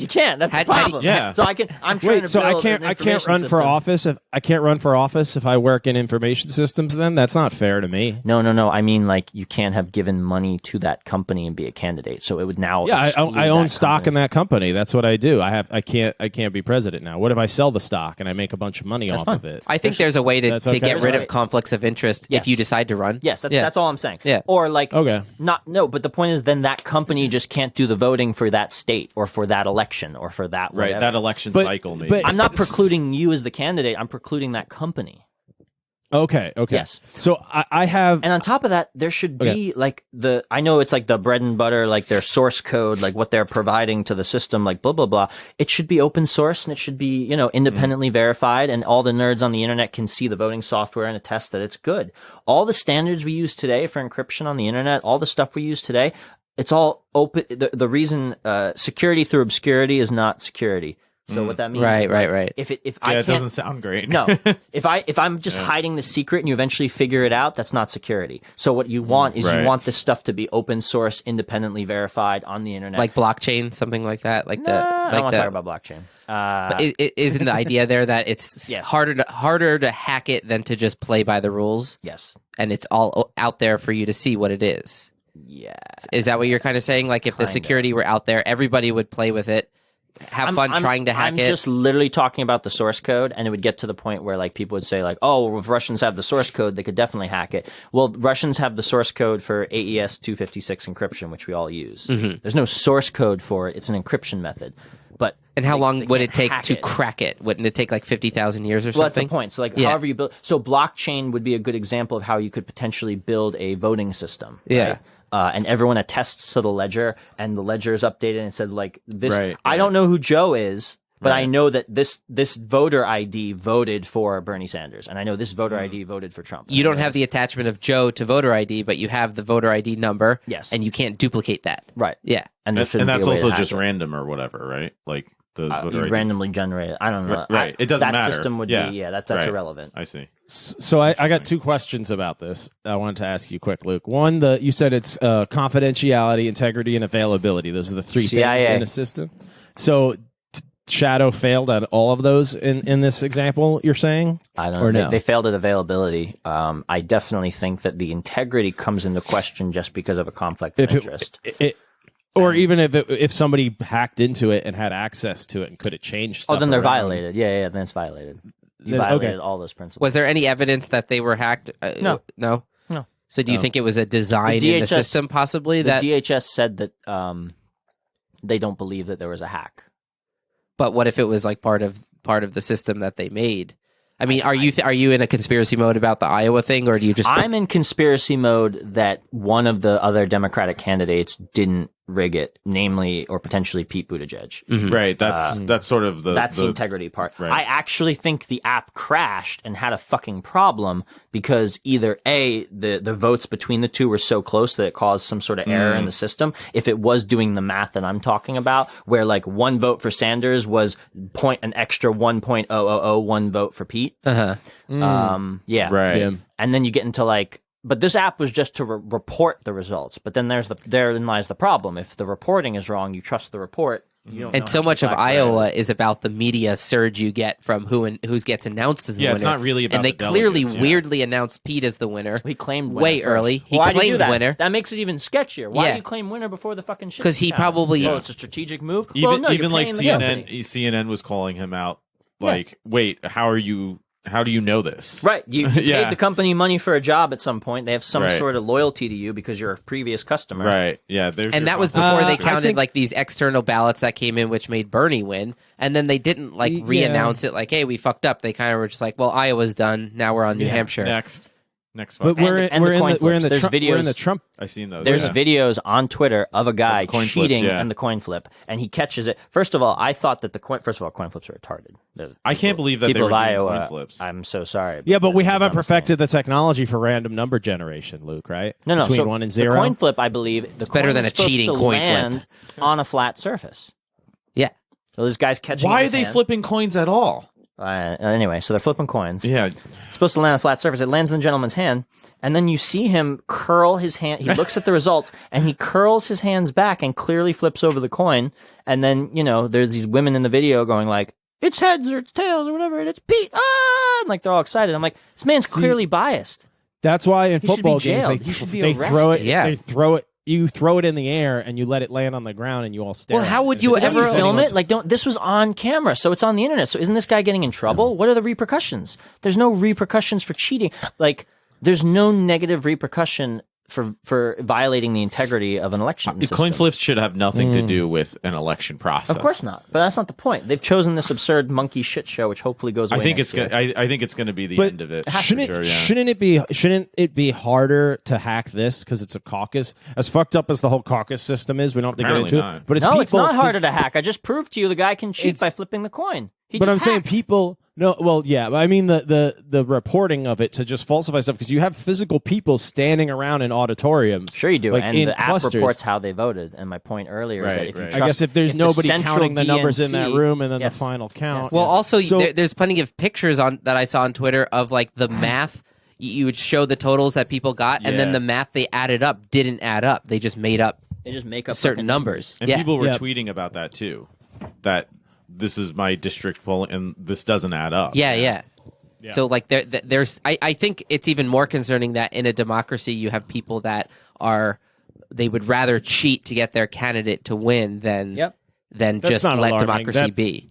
can't. That's the How do you- problem. yeah. So I'm trying to So build I can't an run for information office if I can't run for office if I work in information systems. Then that's not fair to me. No. I mean, like, you can't have given money to that company and be a candidate. So it would now. Yeah, exclude I own that stock company. in that company. That's what I do. I can't be president now. What if I sell the stock and I make a bunch of money off fine. of it? I think there's a way to That's okay. get rid of Right. conflicts of interest Yes. if you decide to run. Yes, that's all I'm saying. Yeah. Or like, Okay. but the point is, then that company just can't do the voting for that state or for that election or for that Right, whatever. that election But- cycle. Maybe. but- I'm not precluding you as the candidate. I'm precluding that company. Okay. Yes. So I have. And on top of that, there should be like I know it's like the bread and butter, like their source code, like what they're providing to the system, like blah, blah, blah. It should be open source and it should be, independently verified, and all the nerds on the internet can see the voting software and attest that it's good. All the standards we use today for encryption on the internet, all the stuff we use today, it's all open. The reason security through obscurity is not security. So what that means Right, is like, right. if yeah, I it can't, doesn't sound great. no, if I'm just hiding the secret and you eventually figure it out, that's not security. So what you want is Right. you want this stuff to be open source, independently verified on the internet. Like blockchain, something like that. Like I don't like want to talk about blockchain. Isn't the idea there that it's Yes. harder to hack it than to just play by the rules, Yes. and it's all out there for you to see what it is? Yeah. Is that what you're kind of saying? Like if the Kinda. security were out there, everybody would play with it, have fun trying to hack I'm it. just literally talking about the source code, and it would get to the point where like people would say like, oh, well, if Russians have the source code, they could definitely hack it. Well, Russians have the source code for AES 256 encryption, which we all use. Mm-hmm. There's no source code for it. It's an encryption method. But And how they- long they would can't it take hack to crack it? Wouldn't it take like 50,000 years or Well, that's the something? point. So, like, Yeah. however you build. So, blockchain would be a good example of how you could potentially build a voting system. Yeah. Right? And everyone attests to the ledger, and the ledger is updated and said, like, this. Right, I right. don't know who Joe is, but I Right. know that this voter ID voted for Bernie Sanders, and I know this voter ID voted for Trump. You don't have the attachment of Joe to voter ID, but you have the voter ID number. Yes. And you can't duplicate that. right, Yeah. and there And shouldn't that's be a way also to just hack it. random or whatever, right? Like the voter You ID. randomly generated. I don't know. Right. It doesn't that matter. system would Yeah. be that's Right. irrelevant. I see. So I got two questions about this. I wanted to ask you quick, Luke. One, you said it's confidentiality, integrity, and availability. Those are the three CIA. things in a system. So Shadow failed at all of those in this example. You're saying? I don't Or know. no? They failed at availability. I definitely think that the integrity comes into question just because of a conflict of interest. Or even if somebody hacked into it and had access to it and could have changed stuff. Then they're around. violated. Yeah, then it's violated. You Then- violated okay. all those principles. Was there any evidence that they were hacked? No. No? No. So do you think it was a design The in the DHS system possibly the that DHS said that they don't believe that there was a hack. but what if it was like part of the system that they made? I mean, are you in a conspiracy mode about the Iowa thing, or do you just I'm in conspiracy mode that one of the other Democratic candidates didn't rig it, namely or potentially Pete Buttigieg. Right. That's sort of That's the integrity part. Right. I actually think the app crashed and had a fucking problem because either A, the votes between the two were so close that it caused some sort of error in the system. If it was doing the math that I'm talking about, where like one vote for Sanders was an extra 1.0001 vote for Pete. Uh-huh. Yeah. Right. Yeah. And then you get into like, but this app was just to report the results. But then therein lies the problem. If the reporting is wrong, you trust the report. You don't know And so how much of people act. Iowa is about the media surge you get from who gets announced as the winner. it's not really about and they the clearly delegates, yeah. weirdly announced Pete as the winner. He claimed winner way first. early. He Why do you do claimed that? winner. That makes it even sketchier. Why Yeah. do you claim winner before the fucking shit? Because he probably it's a strategic move. Even well, no, even you're like paying the CNN, company. CNN was calling him out. Like, wait, how do you know this? Right. You Yeah. paid the company money for a job at some point. They have some Right. sort of loyalty to you because you're a previous customer. Right. Yeah. There's And your that was conflict. before they I counted think- like these external ballots that came in, which made Bernie win. And then they didn't like Yeah. re-announce it like, hey, we fucked up. They kind of were just like, well, Iowa's done. Now we're on New Hampshire. Next But vote. we're And the in coin the we're in the flips. Trump, There's we're in videos- the Trump. I've seen those. There's yeah. videos on Twitter of a guy Of the coin flips, cheating yeah. in the coin flip, and he catches it. First of all, I thought that coin flips are retarded. I can't believe that they People were of doing Iowa, coin flips. I'm so sorry. Yeah, but we that's the haven't dumbest thing. perfected the technology for random number generation, Luke. Right? No, Between so 1 and the 0. coin flip, I believe, the better coin than is a supposed cheating to coin flip. land on a flat surface. Yeah. So this guy's catching. Why in are his they hand. flipping coins at all? Anyway, so they're flipping coins. Yeah. It's supposed to land on a flat surface. It lands in the gentleman's hand, and then you see him curl his hand. He looks at the results, and he curls his hands back and clearly flips over the coin. And then, there's these women in the video going like, it's heads or it's tails or whatever, and it's Pete. Ah! And like they're all excited. I'm like, this man's clearly biased. That's why in He should be football games jailed. He should be they throw it. arrested. Yeah. They throw it. You throw it in the air and you let it land on the ground and you all stare. Well, at how it. would If you it's Don't ever you anyone- film it? Like, this was on camera, so it's on the internet. So isn't this guy getting in trouble? What are the repercussions? There's no repercussions for cheating. Like, there's no negative repercussion for violating the integrity of an election system. Coin flips should have nothing to do with an election process. Of course not. But that's not the point. They've chosen this absurd monkey shit show, which hopefully goes away. I think next it's year. I think it's going to be the But end of it. Shouldn't for sure, yeah. shouldn't it be harder to hack this because it's a caucus? As fucked up as the whole caucus system is, we don't have to Apparently get into not. it. But it's No, people, it's not harder to hack. I just proved to you the guy can cheat It's- by flipping the coin. He But just I'm saying hacked. people. No, well, yeah, but I mean the reporting of it to just falsify stuff because you have physical people standing around in auditoriums. Sure you do. like, And in the app clusters. reports how they voted. And my point earlier is that Right, if you right. trust, I guess if there's the nobody central counting the numbers in that DNC room and then Yes. the final count. Yes. Well, also So- there's plenty of pictures that I saw on Twitter of like the math. You would show the totals that people got, and then Yeah. the math they added up didn't add up. They just made up They just make up certain fucking numbers. And yeah. people were Yeah. tweeting about that too. That this is my district poll and this doesn't add up. Yeah. So like there's I think it's even more concerning that in a democracy you have people that they would rather cheat to get their candidate to win than Yep. than That's just not let alarming. democracy be.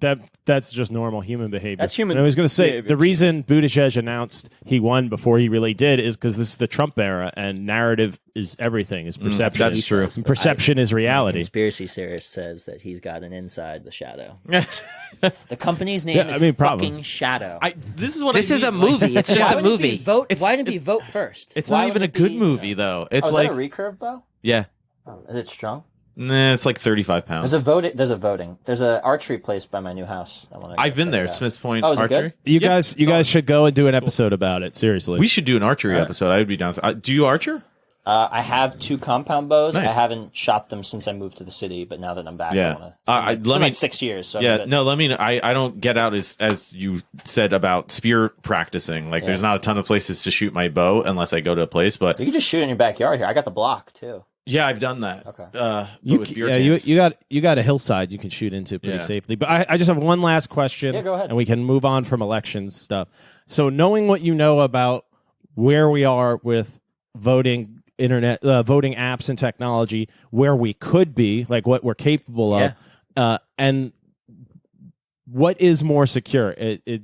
That's just normal human behavior. That's human And I was going to say behavior, the reason Buttigieg announced he won before he really did is because this is the Trump era and narrative is everything. Is perception. that's true. And perception is reality. Conspiracy theorist says that he's got an inside the shadow. The company's name Yeah, is I mean, probably. fucking Shadow. This is what This I is a mean, like- movie. It's just Why a wouldn't it movie. be vote? It's- Why didn't it be it's- vote first? It's Why not even a wouldn't it good be- movie though. It's Oh, is like that a recurve bow? yeah, Oh, is it strong? nah, it's like 35 pounds. There's a voting. There's an archery place by my new house. I've been there, Smith's Point Oh, is it Archery. good? You Yeah, guys should go and do an episode about it. Seriously, We should do an archery episode. I would be down. Do you archer? I have 2 compound bows. I Nice. haven't shot them since I moved to the city, but now that I'm back, Yeah. I want to. Let It's been me- like 6 years. So Yeah, no. Let me. I don't get out as you said about spear practicing. Like, there's not a ton of places to shoot my bow unless I go to a place. But you can just shoot in your backyard here. I got the block too. yeah, I've done that. Okay. But You, with beer yeah, cans. you got a hillside you can shoot into pretty Yeah. safely. But I just have one last question. Yeah, go ahead. And we can move on from elections stuff. So knowing what you know about where we are with voting voting apps and technology, where we could be, like what we're capable of, and what is more secure, it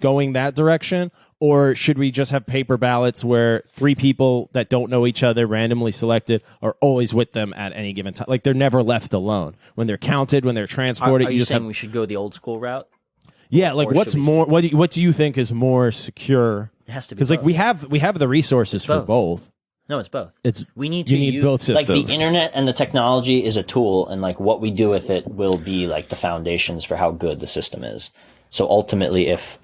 going that direction, or should we just have paper ballots where 3 people that don't know each other, randomly selected, are always with them at any given time? Like they're never left alone when they're counted, when they're transported. Are you just saying have, we should go the old school route? yeah, like or what's should we more? What do you think is more secure? It has to be Because like both. we have the resources for both. both. No, it's both. We need you to need use both like systems. the internet and the technology is a tool, and like what we do with it will be like the foundations for how good the system is. So ultimately, if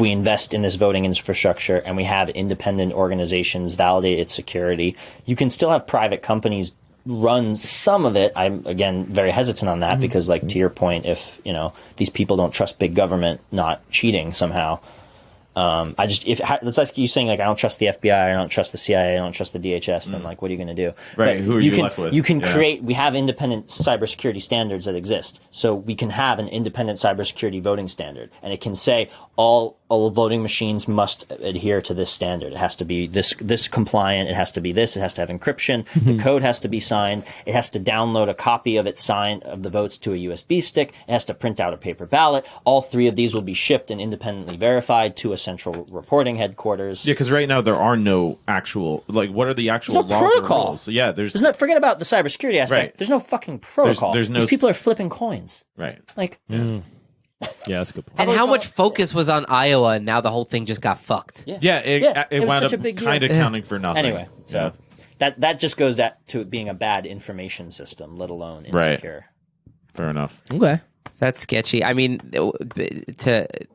we invest in this voting infrastructure and we have independent organizations validate its security, you can still have private companies run some of it. I'm again very hesitant on that because, like to your point, if these people don't trust big government not cheating somehow. Let's ask you saying like I don't trust the FBI, I don't trust the CIA, I don't trust the DHS. Then like what are you going to do? Right. But who are you left with? You can create. We have independent cybersecurity standards that exist, so we can have an independent cybersecurity voting standard, and it can say all voting machines must adhere to this standard. It has to be this compliant. It has to be this. It has to have encryption. The code has to be signed. It has to download a copy of it signed of the votes to a USB stick. It has to print out a paper ballot. All three of these will be shipped and independently verified to a central reporting headquarters. Yeah, because right now there are no actual what are the actual There's no laws protocol. or rules? Yeah, there's no forget about the cybersecurity aspect. Right. There's no fucking protocol. There's no These people are flipping coins. right. Like Yeah, that's a good point. And how much focus was on Iowa, and now the whole thing just got fucked. Yeah, it was wound such a up big deal. kind of counting for nothing. Anyway, so that just goes to it being a bad information system, let alone insecure. Fair enough. Okay. That's sketchy. I mean,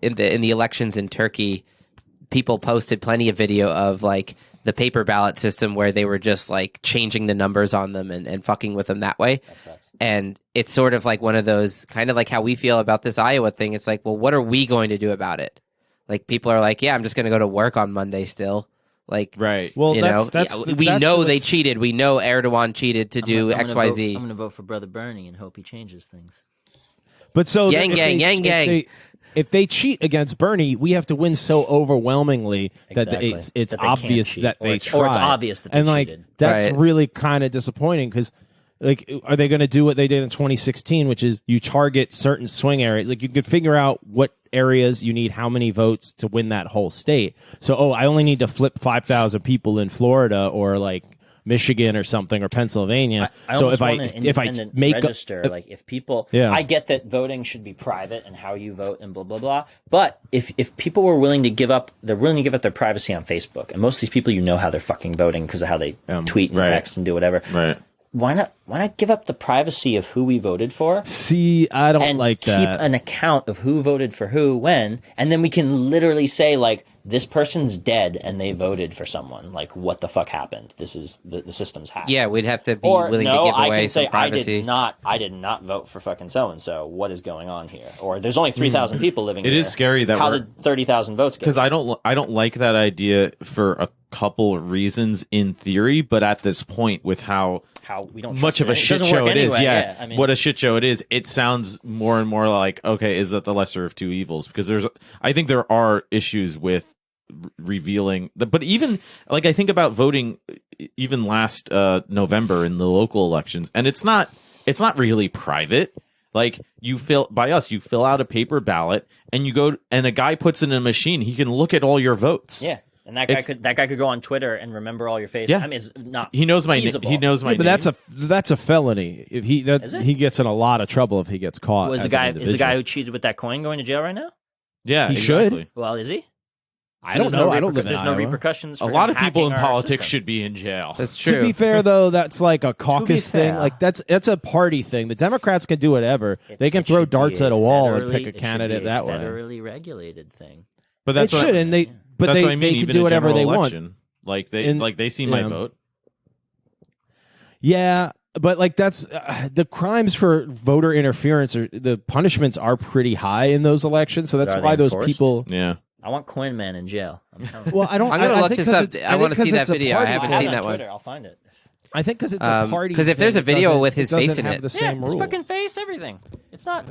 in the elections in Turkey, people posted plenty of video of like the paper ballot system where they were just like changing the numbers on them and fucking with them that way. That sucks. And it's sort of like one of those, kind of like how we feel about this Iowa thing. It's like, well, what are we going to do about it? Like people are like, yeah, I'm just going to go to work on Monday still. Like, Right. Well, we know they cheated. We know Erdogan cheated to do I'm XYZ. going to vote for Brother Bernie and hope he changes things. But so Yang gang. If they cheat against Bernie, we have to win so overwhelmingly Exactly. that it's That they can't obvious cheat. that Or they it's tried. obvious that they and like cheated. that's Right. really kind of disappointing because like are they going to do what they did in 2016, which is you target certain swing areas? Like you could figure out what areas you need how many votes to win that whole state. So I only need to flip 5,000 people in Florida or like Michigan or something or Pennsylvania. So if I make register, like if people, Yeah. I get that voting should be private and how you vote and blah blah blah. But if people were willing to give up, they're willing to give up their privacy on Facebook, and most of these people, how they're fucking voting because of how they tweet and right. text and do whatever. Right. Why not give up the privacy of who we voted for? see, I don't And like keep that. an account of who voted for who when, and then we can literally say like this person's dead and they voted for someone. Like what the fuck happened? This is the system's hacked. Yeah, we'd have to be Or willing no, to give I away can some say privacy. I did not vote for fucking so and so. What is going on here? Or there's only 3,000 people living here. It is scary that how we're- did 30,000 votes get? Because I don't like that idea for a couple of reasons in theory, but at this point with how we don't much trust of a it. It shit doesn't show work it is. anyway. Yeah. I mean, What a shit show it is. It sounds more and more like, okay, is that the lesser of two evils? Because I think there are issues with revealing but even like I think about voting even last November in the local elections, and it's not really private. Like you fill out a paper ballot and you go and a guy puts it in a machine. He can look at all your votes. yeah. And that guy could go on Twitter and remember all your faces. Yeah. I mean, it's not. He knows my feasible. he knows my but name. that's a felony. If Is it? he gets in a lot of trouble if he gets caught. Was as the an guy individual. who cheated with that coin going to jail right now? Yeah, He should. exactly. Well, is he? I don't know. I don't live in There's no Iowa. repercussions. A For lot him of people in hacking our politics system. should be in jail. That's To true. be fair, though, that's like a caucus thing. fair. Like that's a party thing. The Democrats can do whatever. They can It throw should be darts at a wall and pick federally- a it should candidate be that way. Federally regulated thing. But that's It what should, and they that's they what I mean. can Even do a whatever general they want. election. Like they see yeah. my vote. Yeah, but like that's the crimes for voter interference or the punishments are pretty high in those elections. So that's Are they why those enforced? people. Yeah. I want Coin Man in jail. I'm telling you. Well, I don't. I'm gonna I look think this 'cause up. it's- I wanna think 'cause see that it's a video. I party haven't I have seen it that on one. Twitter. I'll find it. I think because it's a party. 'cause if there's a thing, it video doesn't- with his it doesn't face in have it. the Yeah, same his rules. fucking face, everything. It's not.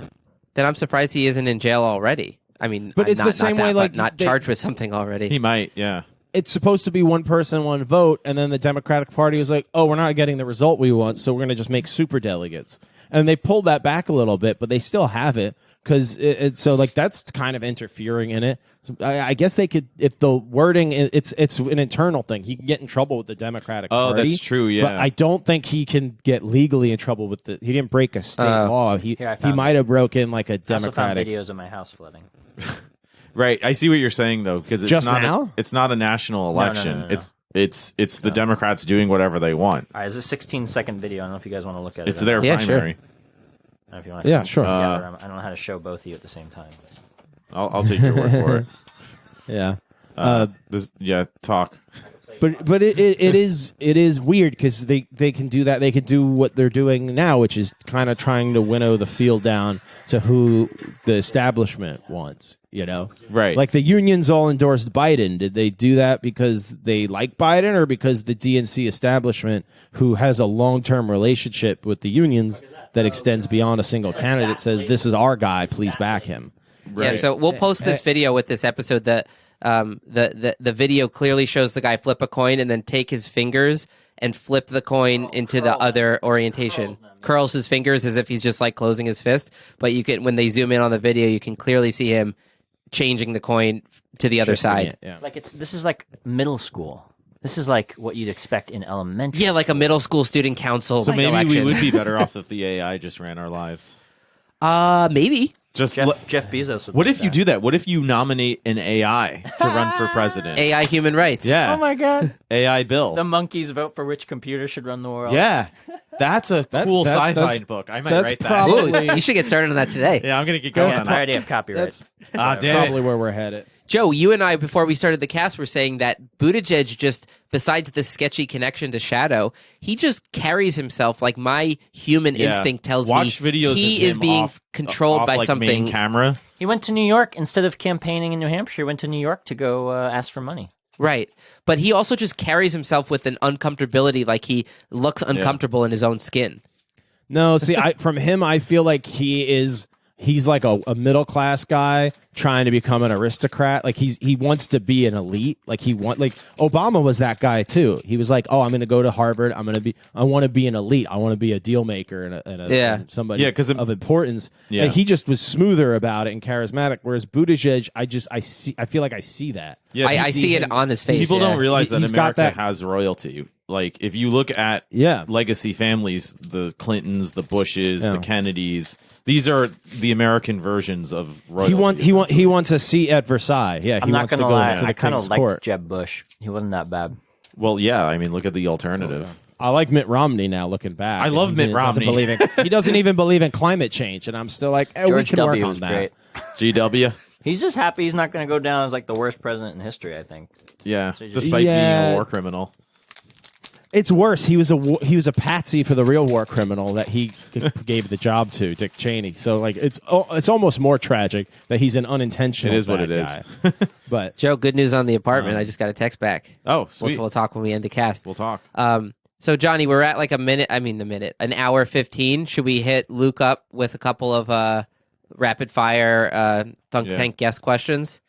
Then I'm surprised he isn't in jail already. I mean, But it's not, the same not way, that, like, but not they- charged with something already. He might, yeah. It's supposed to be one person, one vote, and then the Democratic Party was like, "Oh, we're not getting the result we want, so we're going to just make super delegates." And they pulled that back a little bit, but they still have it because so like that's kind of interfering in it. So I guess they could, if the wording it's an internal thing. He can get in trouble with the Democratic Oh, Party. that's true, yeah. But I don't think he can get legally in trouble with the. He didn't break a state law. He Here, I found might have broken like a I also found Democratic. videos of my house flooding. Right. I see what you're saying though, because it's Just not now? it's not a national election. No. It's It's the Democrats doing whatever they want. All right, it's a 16-second video. I don't know if you guys want to look at it. It's their Yeah, primary. I don't know if you want to Yeah, sure. I don't know how to show both of you at the same time. I'll take your word for it. Yeah. Talk. But it is weird because they can do that. They can do what they're doing now, which is kind of trying to winnow the field down to who the establishment wants. You know, Right. Like the unions all endorsed Biden. Did they do that because they like Biden, or because the DNC establishment, who has a long-term relationship with the unions that extends beyond a single candidate, says this is our guy, please back him? Yeah, so we'll post this video with this episode that the video clearly shows the guy flip a coin and then take his fingers and flip the coin into the other orientation. Curls his fingers as if he's just like closing his fist, but you can, when they zoom in on the video, you can clearly see him changing the coin to the other side. Yeah. Like this is like middle school. This is like what you'd expect in elementary. Yeah, like a middle school student council. So maybe election. we would be better off if the AI just ran our lives. Maybe. Just Jeff Bezos. what if you do that? What if you nominate an AI to run for president? AI human rights. Yeah. Oh my god! AI bill. The monkeys vote for which computer should run the world. Yeah. That's a cool sci-fi that's- book. I might that's write that. probably- Ooh, you should get started on that today. Yeah, I'm going to get going Yeah, on I that. already have copyright. That's Damn it. probably where we're headed. Joe, you and I, before we started the cast, were saying that Buttigieg just, besides the sketchy connection to Shadow, he just carries himself like my human Yeah. instinct tells Watch me videos he of is him being off- controlled off, by like, something. main camera. He went to New York instead of campaigning in New Hampshire. He went to New York to go ask for money. Right. But he also just carries himself with an uncomfortability, like he looks uncomfortable in his own skin. No, see, from him, I feel like he's like a middle class guy trying to become an aristocrat. Like he wants to be an elite. Like Obama was that guy too. He was like, oh, I'm going to go to Harvard. I want to be an elite. I want to be a deal maker and somebody of importance. Yeah. And he just was smoother about it and charismatic. Whereas Buttigieg, I feel like I see that. Yeah, I see it on his face. People yeah. don't realize that He's got America that- has royalty. Like, if you look at legacy families, the Clintons, the Bushes, the Kennedys, these are the American versions of royalty. He wants a seat at Versailles. Yeah, I'm he not wants to gonna go lie. to the I kind King's of liked court. Jeb Bush. He wasn't that bad. Well, yeah, I mean, look at the alternative. I like Mitt Romney now, looking back. I love Mitt doesn't Romney. he doesn't even believe in climate change, and I'm still like, we George can W. work on was that. great. GW? He's just happy he's not going to go down as like the worst president in history. I think. Yeah, So despite being a war criminal. It's worse. He was a patsy for the real war criminal that he gave the job to, Dick Cheney. So like it's almost more tragic that he's an unintentional. It is what bad it is. guy. But Joe, good news on the apartment. I just got a text back. Oh, sweet. We'll talk when we end the cast. We'll talk. So Johnny, we're at like an hour 15. Should we hit Luke up with a couple of rapid fire Thunk Tank guest questions?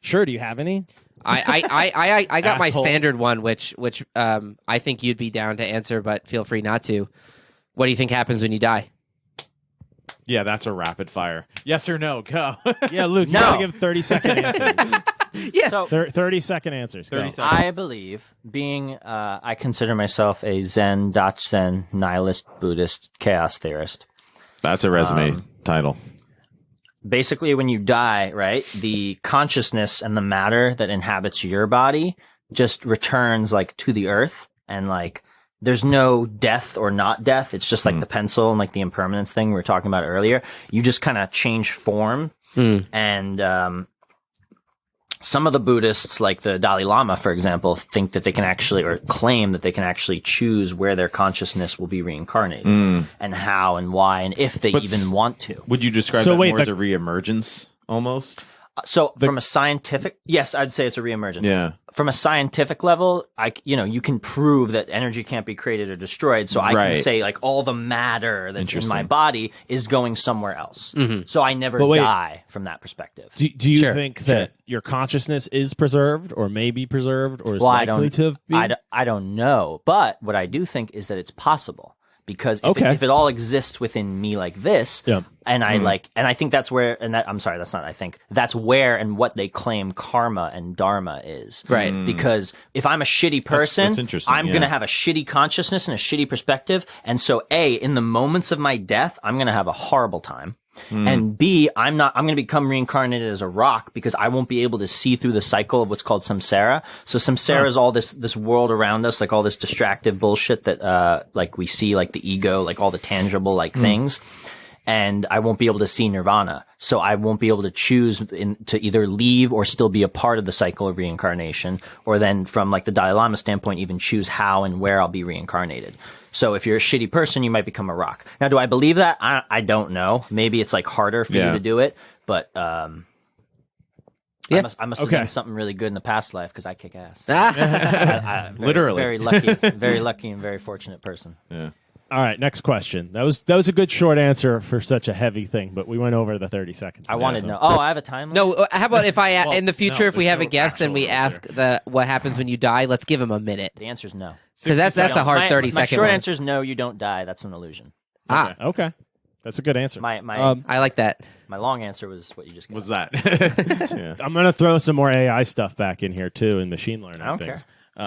sure, do you have any? I got my Asshole. standard one, which I think you'd be down to answer, but feel free not to. What do you think happens when you die? Yeah, that's a rapid fire. Yes or no? Go. Yeah, Luke, you No. gotta give 30-second answers. Yeah. So 30-second answers. Go. 30 seconds. I believe I consider myself a Zen, Dachi-Zen, nihilist, Buddhist, chaos theorist. That's a resume title. Basically, when you die, right, the consciousness and the matter that inhabits your body just returns like to the earth, and like there's no death or not death. It's just like the pencil and like the impermanence thing we were talking about earlier. You just kind of change form, and some of the Buddhists, like the Dalai Lama, for example, think that they can actually, or claim that they can actually choose where their consciousness will be reincarnated, and how and why, and if they even want to. Would you describe So that wait, more as a reemergence almost? So from a scientific, yes, I'd say it's a reemergence. Yeah. From a scientific level, you can prove that energy can't be created or destroyed. So I Right. can say like all the matter that's in my Interesting. body is going somewhere else. So I never But wait. die from that perspective. Do you Sure, think that your consciousness is preserved, or may be preserved, or is likely to be? I don't know. But what I do think is that it's possible. Because if it all exists within me like this, and I think that's where, I'm sorry, that's where and what they claim karma and dharma is. Right. Because if I'm a shitty person, that's interesting, I'm going to have a shitty consciousness and a shitty perspective. And so in the moments of my death, I'm going to have a horrible time. And B, I'm going to become reincarnated as a rock because I won't be able to see through the cycle of what's called samsara. So samsara is all this world around us, like all this distractive bullshit that, like we see, like the ego, like all the tangible, like things. And I won't be able to see nirvana. So I won't be able to choose to either leave or still be a part of the cycle of reincarnation, or then from like the Dalai Lama standpoint, even choose how and where I'll be reincarnated. So if you're a shitty person, you might become a rock. Now, do I believe that? I don't know. Maybe it's like harder for you to do it, but I must have done something really good in the past life because I kick ass. Literally. Very lucky and very fortunate person. Yeah. All right, next question. That was a good short answer for such a heavy thing, but we went over the 30 seconds. I wanted to know. Oh, I have a time limit? No, how about if I in the future, no, if we there's have a no guest and we actual ask what happens when you die, let's give him a minute. The answer is no. Because that's a hard 30-second My short one. answer is no, you don't die. That's an illusion. Okay. That's a good answer. My I like that. my long answer was what you just got. What's that? I'm going to throw some more AI stuff back in here, too, and machine learning I don't things.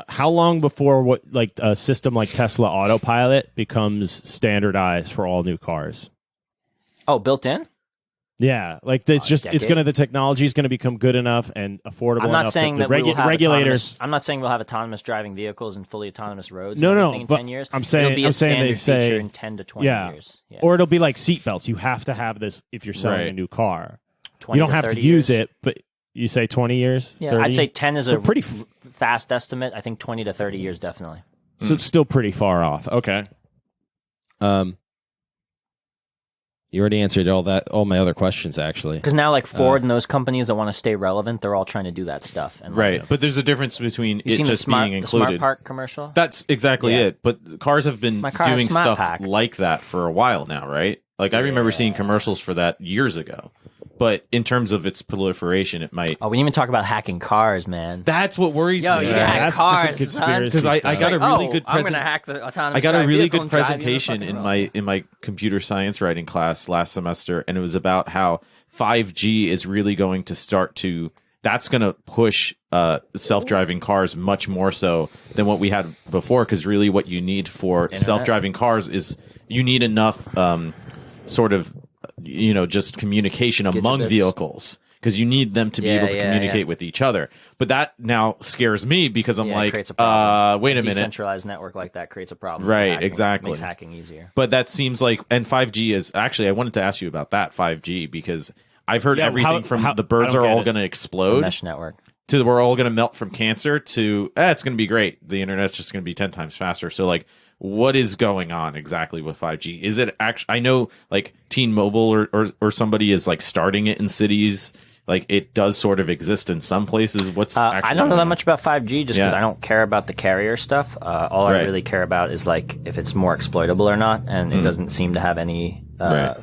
How long before a system like Tesla Autopilot becomes standardized for all new cars? Oh, built in? Yeah, like it's decade? the technology is going to become good enough and affordable I'm not enough saying that that we will have regulators. I'm not saying we'll have autonomous driving vehicles and fully autonomous roads. No, and no, everything in but 10 years. I'm saying- it'll be a I'm saying they standard say- feature in 10 to 20 years. Yeah. Or it'll be like seatbelts. You have to have this if you're selling Right. a new car. 20 You don't to have to 30 use years. it, but you say 20 years. Yeah, 30? I'd say 10 is So a pretty. fast estimate. I think 20 to 30 years definitely. So it's still pretty far off. Okay. You already answered all my other questions, actually. Because now, like Ford and those companies that want to stay relevant, they're all trying to do that stuff. And Right. But there's a difference between You it seen the just smart, being the smart included. park commercial? That's exactly Yeah. it. But cars have been My car has doing Smart stuff Pack. like that for a while now, right? Like I remember seeing commercials for that years ago. But in terms of its proliferation, it might. Oh, we didn't even talk about hacking cars, man. That's what worries Yo, me. you can hack that's cars, just a son. Because I conspiracy got a stuff. really good I'm going to hack the autonomous I got a drive really vehicle good and drive you in the presentation fucking in road. my computer science writing class last semester, and it was about how 5G is really going to start to. That's going to push self-driving cars much more so than what we had before. Because really, what you need for self-driving cars is you need enough sort of just communication among Gigabits. vehicles. Because you need them to be able to communicate with each other. But that now scares me because I'm It like, creates a problem. wait a minute. Decentralized network like that creates a problem. Right, Hacking. exactly. Makes hacking easier. But that seems like, and 5G is actually, I wanted to ask you about that 5G because I've heard everything from the birds I don't are all get it. going to The explode mesh network. to we're all going to melt from cancer to it's going to be great. The internet's just going to be 10 times faster. So like, what is going on exactly with 5G? Is it actually? I know like T-Mobile or somebody is like starting it in cities. Like it does sort of exist in some places. What's actually I don't know going that on? much about 5G just because Yeah. I don't care about the carrier stuff. All I Right. really care about is like if it's more exploitable or not, and it doesn't seem to have any. Right.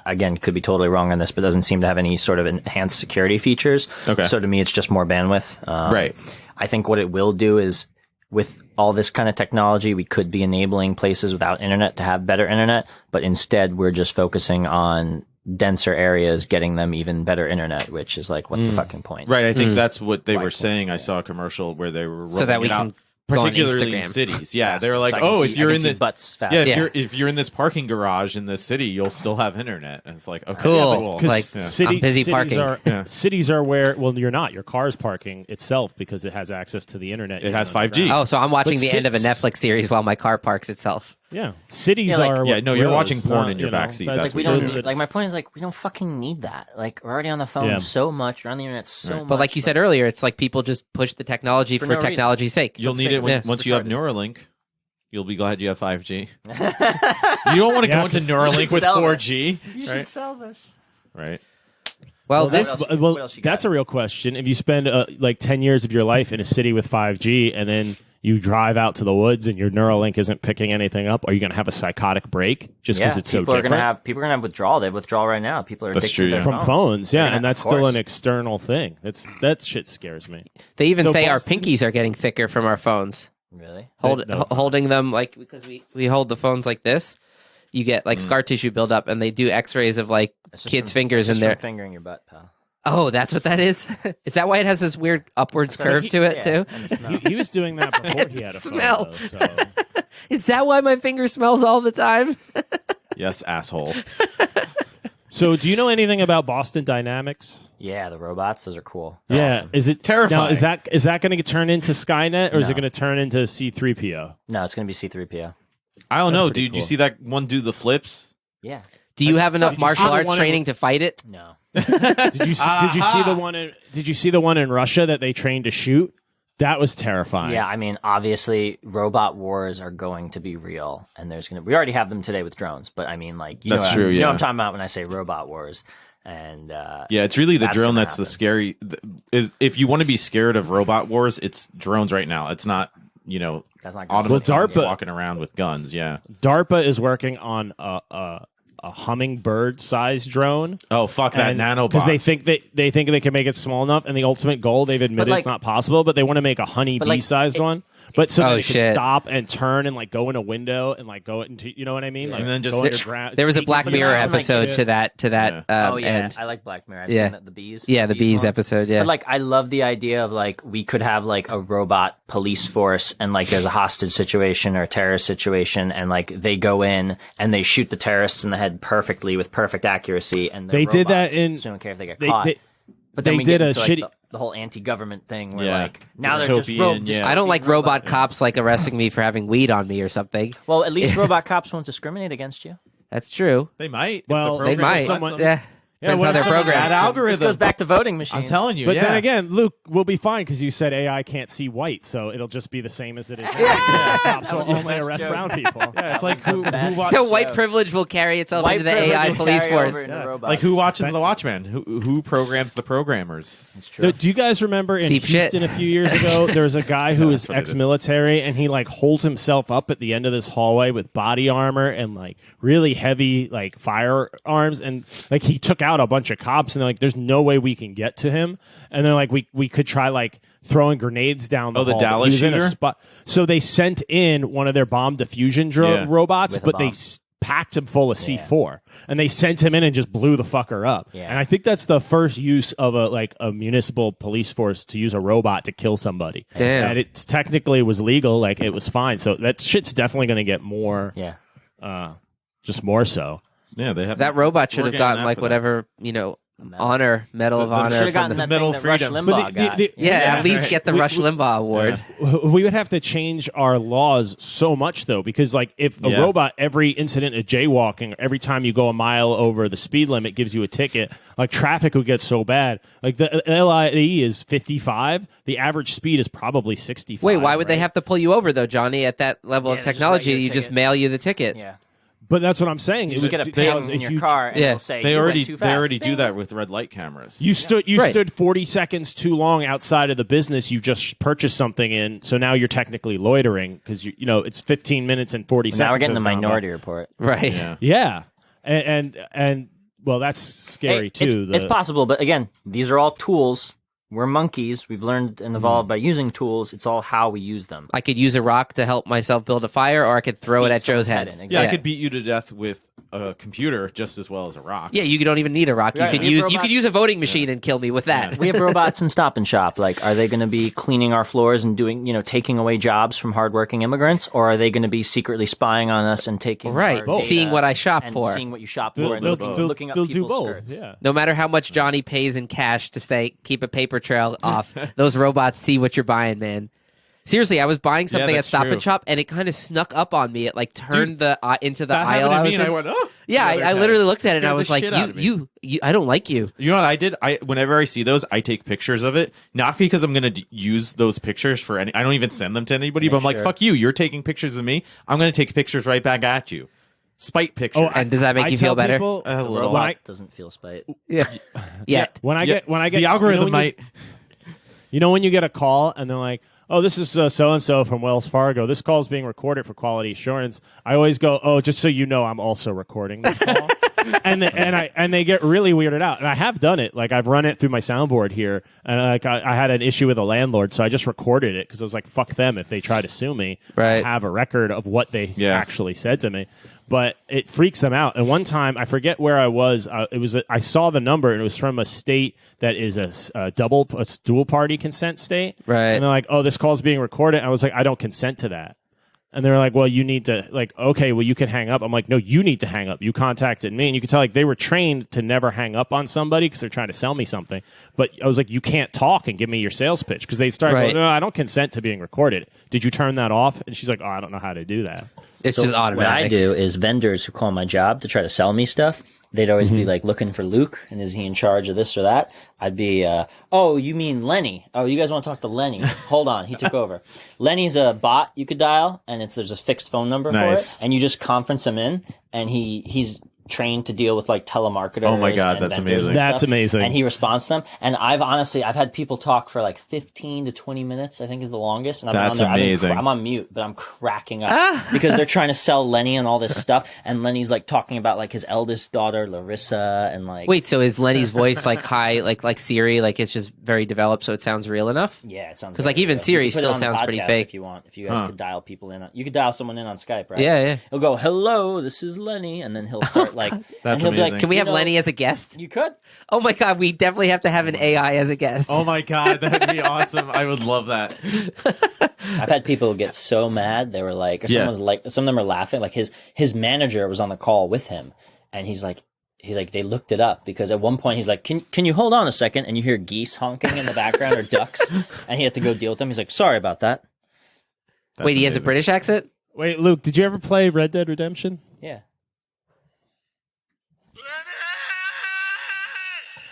Again, could be totally wrong on this, but doesn't seem to have any sort of enhanced security features. Okay. So to me, it's just more bandwidth. Right. I think what it will do is with all this kind of technology, we could be enabling places without internet to have better internet, but instead we're just focusing on denser areas, getting them even better internet, which is like, what's the fucking point? Right. I think that's what they were saying. I saw a commercial where they were So that rolling we it out, can go on particularly in Instagram. cities. Yeah, they were like, So I can oh, see- if you're I can in see this, butts fast. Yeah. if you're in this parking garage in this city, you'll still have internet. And it's like, okay, Cool. Because Like, I'm busy parking. Cities are where you're not. Your car's parking itself because it has access to the internet. It has You know, 5G. Oh, so I'm watching But the end of a sits- Netflix series while my car parks itself. Yeah, cities Yeah, like- are. Yeah, what no, you're grows, watching porn not, in your backseat. that's- That's Like we what don't it need, is. like my point is like we don't fucking need that. Like we're already on the phone Yeah. so much, we're on the internet so much. But like you said earlier, it's like people just push the technology for no reason. technology's sake. You'll need say it when, yes. once you have Retarded. Neuralink. You'll be glad you have 5G. You don't want to Yeah, go into 'cause- Neuralink with sell 4G, you should sell this. right? Well, What this else- Well, what else you that's got? a real question. If you spend like 10 years of your life in a city with 5G and then you drive out to the woods and your Neuralink isn't picking anything up, are you going to have a psychotic break just because Yeah, it's so people are different? gonna have withdrawal. They have withdrawal right now. People are That's addicted true, to their yeah. From phones, yeah, Yeah, and that's of still course. an external thing. That shit scares me. they even So say our Boston- pinkies are getting thicker from our phones. Really? No, it's not. Holding them like because we hold the phones like this, you get like scar tissue buildup, and they do X-rays of like It's just kids' from- fingers it's in just there. from fingering your butt, pal. Oh, that's what that is. Is that why it has this weird upwards curve to it too? And the smell. He was doing that before he had a Smell. phone. Though, so. Is that why my finger smells all the time? Yes, asshole. So, do you know anything about Boston Dynamics? Yeah, the robots, those are cool. They're Yeah, awesome. is it Terrifying. Now, is that going to turn into Skynet, or is it No. going to turn into C-3PO? No, it's going to be C-3PO. I don't know, pretty dude. Did you cool. see that one do the flips? Yeah. Do you have enough Did you see martial the arts one in- training to fight it? No. Did you see the one? Did you see the one in Russia that they trained to shoot? That was terrifying. Yeah, I mean, obviously, robot wars are going to be real, and we already have them today with drones. But I mean, like, That's true, you know yeah. what I'm talking about when I say robot wars. And Yeah, it's really the That's drone gonna that's the happen. scary. If you want to be scared of robot wars, it's drones right now. It's not, that's not going automatons DARPA- walking around with guns. Yeah. DARPA is working on a hummingbird-sized drone. Oh fuck that nanobots. Because they think they can make it small enough, and the ultimate goal they've admitted like- it's not possible, but they want to make a honeybee-sized one. But so Oh, that it shit. can stop and turn and like go in a window and like go into, you know what I mean? Like And then just- go underground. There was a sneak Black into the Mirror ground. episode Yeah. to that Oh yeah, end. I like Black Mirror. I've Yeah. seen that, the bees. Yeah, the bees one. episode. Yeah, But like, I love the idea of like we could have like a robot police force, and like there's a hostage situation or a terrorist situation, and like they go in and they shoot the terrorists in the head perfectly with perfect accuracy, and they're They did that robots, in- so they don't care if they get They- caught. they- but then they we did get a into, like, shitty- the whole anti-government thing where Yeah. like now they're just Dystopian, yeah. I don't like robot robots. cops like arresting me for having weed on me or something. Well, at least robot cops won't discriminate against you. That's true. They might. if Well, the They program might. lets someone- them. Yeah, depends what how if they're someone- programmed. That algorithm. This goes back to voting machines. I'm telling you. But yeah. then again, Luke, we'll be fine because you said AI can't see white, so it'll just be the same as it is now. Cops will was the only best arrest joke. brown people. Yeah, it's like who best. watch- So white joke. privilege will carry itself White into the privilege AI will police carry force. over into Yeah. robots. Like who watches the Watchmen? Who programs the programmers? It's true. Do you guys remember in Deep shit. Houston a few years ago, there was a guy who was That's what it is. ex-military, and he like holds himself up at the end of this hallway with body armor and like really heavy like firearms, and like he took out a bunch of cops, and they're like, "There's no way we can get to him," and they're like, "We could try like throwing grenades down the Oh, the hall." but Dallas he was in a shooter? spot. So they sent in one of their bomb diffusion Yeah. robots, With a but they bomb. packed him full of C4, and they sent him in and just blew the fucker up. Yeah. And I think that's the first use of a municipal police force to use a robot to kill somebody. Damn. And it's technically was legal, like it was fine. So that shit's definitely going to get more, Yeah. just more so. Yeah, they have That robot should have We're getting gotten that like for that. whatever honor, Medal of The- Honor. Should from have gotten the- that Medal thing of that Rush Freedom. Limbaugh But got. the- yeah, Yeah, at least right. get the Rush Limbaugh award. We would have to change our laws so much though, because like if a Yeah. robot, every incident of jaywalking, every time you go a mile over the speed limit gives you a ticket, like traffic would get so bad. Like the LIE is 55, the average speed is probably 65. Wait, why would they right? have to pull you over though, Johnny? At that level Yeah, of they just technology, write you a you just ticket. mail you the ticket. Yeah. But that's what I'm saying. You It just would get a cause ping in your huge- car, and Yeah. it'll say They you already went too fast. do Ding. that with red light cameras. You stood Right. stood 40 seconds too long outside of the business you just purchased something in, so now you're technically loitering because you know it's 15 minutes and 40 seconds. Now we're getting the has gone by. Minority Report. Right. Yeah. Yeah, and well, that's scary Hey, too. It's possible, but again, these are all tools. We're monkeys. We've learned and evolved by using tools. It's all how we use them. I could use a rock to help myself build a fire, or I could throw it Beat at Joe's someone's head. head in, Yeah, I exactly. could beat you to death with a computer just as well as a rock. Yeah, you don't even need a rock. You Right, could we have use you robots. could use a voting machine and kill me with that. We have robots in Stop and Shop. Like, are they going to be cleaning our floors and doing, taking away jobs from hardworking immigrants, or are they going to be secretly spying on us and taking Right. our Seeing data what I shop and for. seeing what you shop They'll, for, and they'll- looking, they'll- looking up they'll do people's both. skirts? Yeah. No matter how much Johnny pays in cash to keep a paper trail off, those robots see what you're buying, man. Seriously, I was buying something at that's Stop true. and Shop, and it kind of snuck up on me. It like turned the into the That aisle happened I to was me, in. and I went, oh. Yeah, I literally looked at it and I Scared was the like, shit out of me. you, I don't like you. You know what I did? Whenever I see those, I take pictures of it. Not because I'm going to use those pictures for any. I don't even send them to anybody. But I'm like, sure. fuck you. You're taking pictures of me. I'm going to take pictures right back at you. Spite pictures. And does that make you feel tell better? people- A The little. robot I- doesn't feel spite. Yeah. Yet. when I get the algorithm might. when you get a call and they're like, "Oh, this is so and so from Wells Fargo. This call is being recorded for quality assurance." I always go, "Oh, just so you know, I'm also recording this call." and they get really weirded out. And I have done it. Like I've run it through my soundboard here, and like I had an issue with a landlord, so I just recorded it because I was like, "Fuck them if they try to sue me." Right. I have a record of what they Yeah. actually said to me. But it freaks them out. And one time, I forget where I was. I saw the number, and it was from a state that is a dual party consent state. Right. And they're like, "Oh, this call's being recorded." And I was like, "I don't consent to that." And they're like, well, you need to, like, okay, well, you can hang up. I'm like, no, you need to hang up. You contacted me. And you can tell, like, they were trained to never hang up on somebody because they're trying to sell me something. But I was like, you can't talk and give me your sales pitch because they started going, no, I don't consent to being recorded. Did you turn that off? And she's like, oh, I don't know how to do that. It's just automatic. What I do is vendors who call my job to try to sell me stuff, they'd always be like looking for Luke, and is he in charge of this or that? I'd be, oh, you mean Lenny? Oh, you guys want to talk to Lenny? Hold on, he took over. Lenny's a bot you could dial, and there's a fixed phone number for it, and you just conference him in, and he's trained to deal with like telemarketers. Oh my God, and that's vendors amazing. and That's stuff, amazing. And he responds to them. And I've had people talk for like 15 to 20 minutes, I think is the longest. And I'm That's on there. amazing. I'm on mute, but I'm cracking up because they're trying to sell Lenny and all this stuff. And Lenny's like talking about like his eldest daughter, Larissa, and like. Wait, so is Lenny's voice like high, like Siri, like it's just very developed, so it sounds real enough? Yeah, it sounds. 'Cause, like, even real. Siri You can put it still on the sounds pretty podcast fake. If you want, if you guys could dial people in, you could dial someone in on Skype, right? Yeah. He'll go, "Hello, this is Lenny," and then he'll start like. That's and he'll be like, amazing. Can we have you know, Lenny as a guest? You could. Oh my God, we definitely have to have an AI as a guest. Oh my God, that'd be awesome. I would love that. I've had people get so mad they were like, or someone's like, some of them are laughing. Like his manager was on the call with him, and he's like, they looked it up because at one point he's like, can you hold on a second? And you hear geese honking in the background or ducks, and he had to go deal with them. He's like, sorry about that. That's Wait, he has a amazing. British accent? Wait, Luke, did you ever play Red Dead Redemption? Yeah,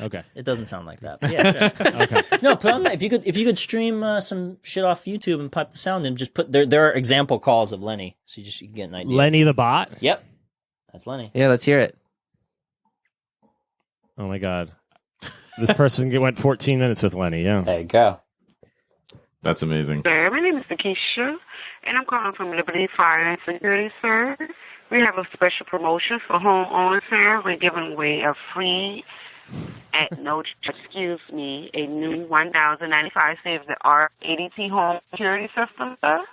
Okay. it doesn't sound like that. But yeah, sure. Okay. No, put on that. If you could stream some shit off YouTube and pipe the sound and just put there are example calls of Lenny, so you can get an idea. Lenny the bot? Yep, that's Lenny. Yeah, let's hear it. Oh my God. This person went 14 minutes with Lenny, yeah. There you go. That's amazing. Sir, my name is Nakisha, and I'm calling from Liberty Fire and Security, sir. We have a special promotion for homeowners, sir. We're giving away a free, at no, a new 1,095 state-of-the-art ADT home security system, sir.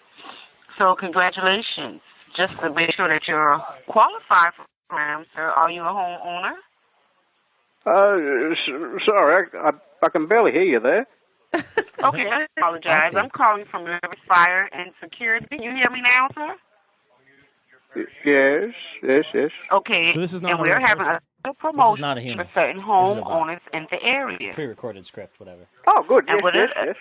So congratulations. Just to make sure that you're qualified for the program, sir. Are you a homeowner? Sorry, I can barely hear you there. Okay, I apologize. I'm calling from Liberty Fire and Security. Can you hear me now, sir? Yes. Okay, So this is not and a we're real having person. a promotion not a human. for certain This is a bot. homeowners in the area. Pre-recorded script, whatever. Oh, good. And what Yes.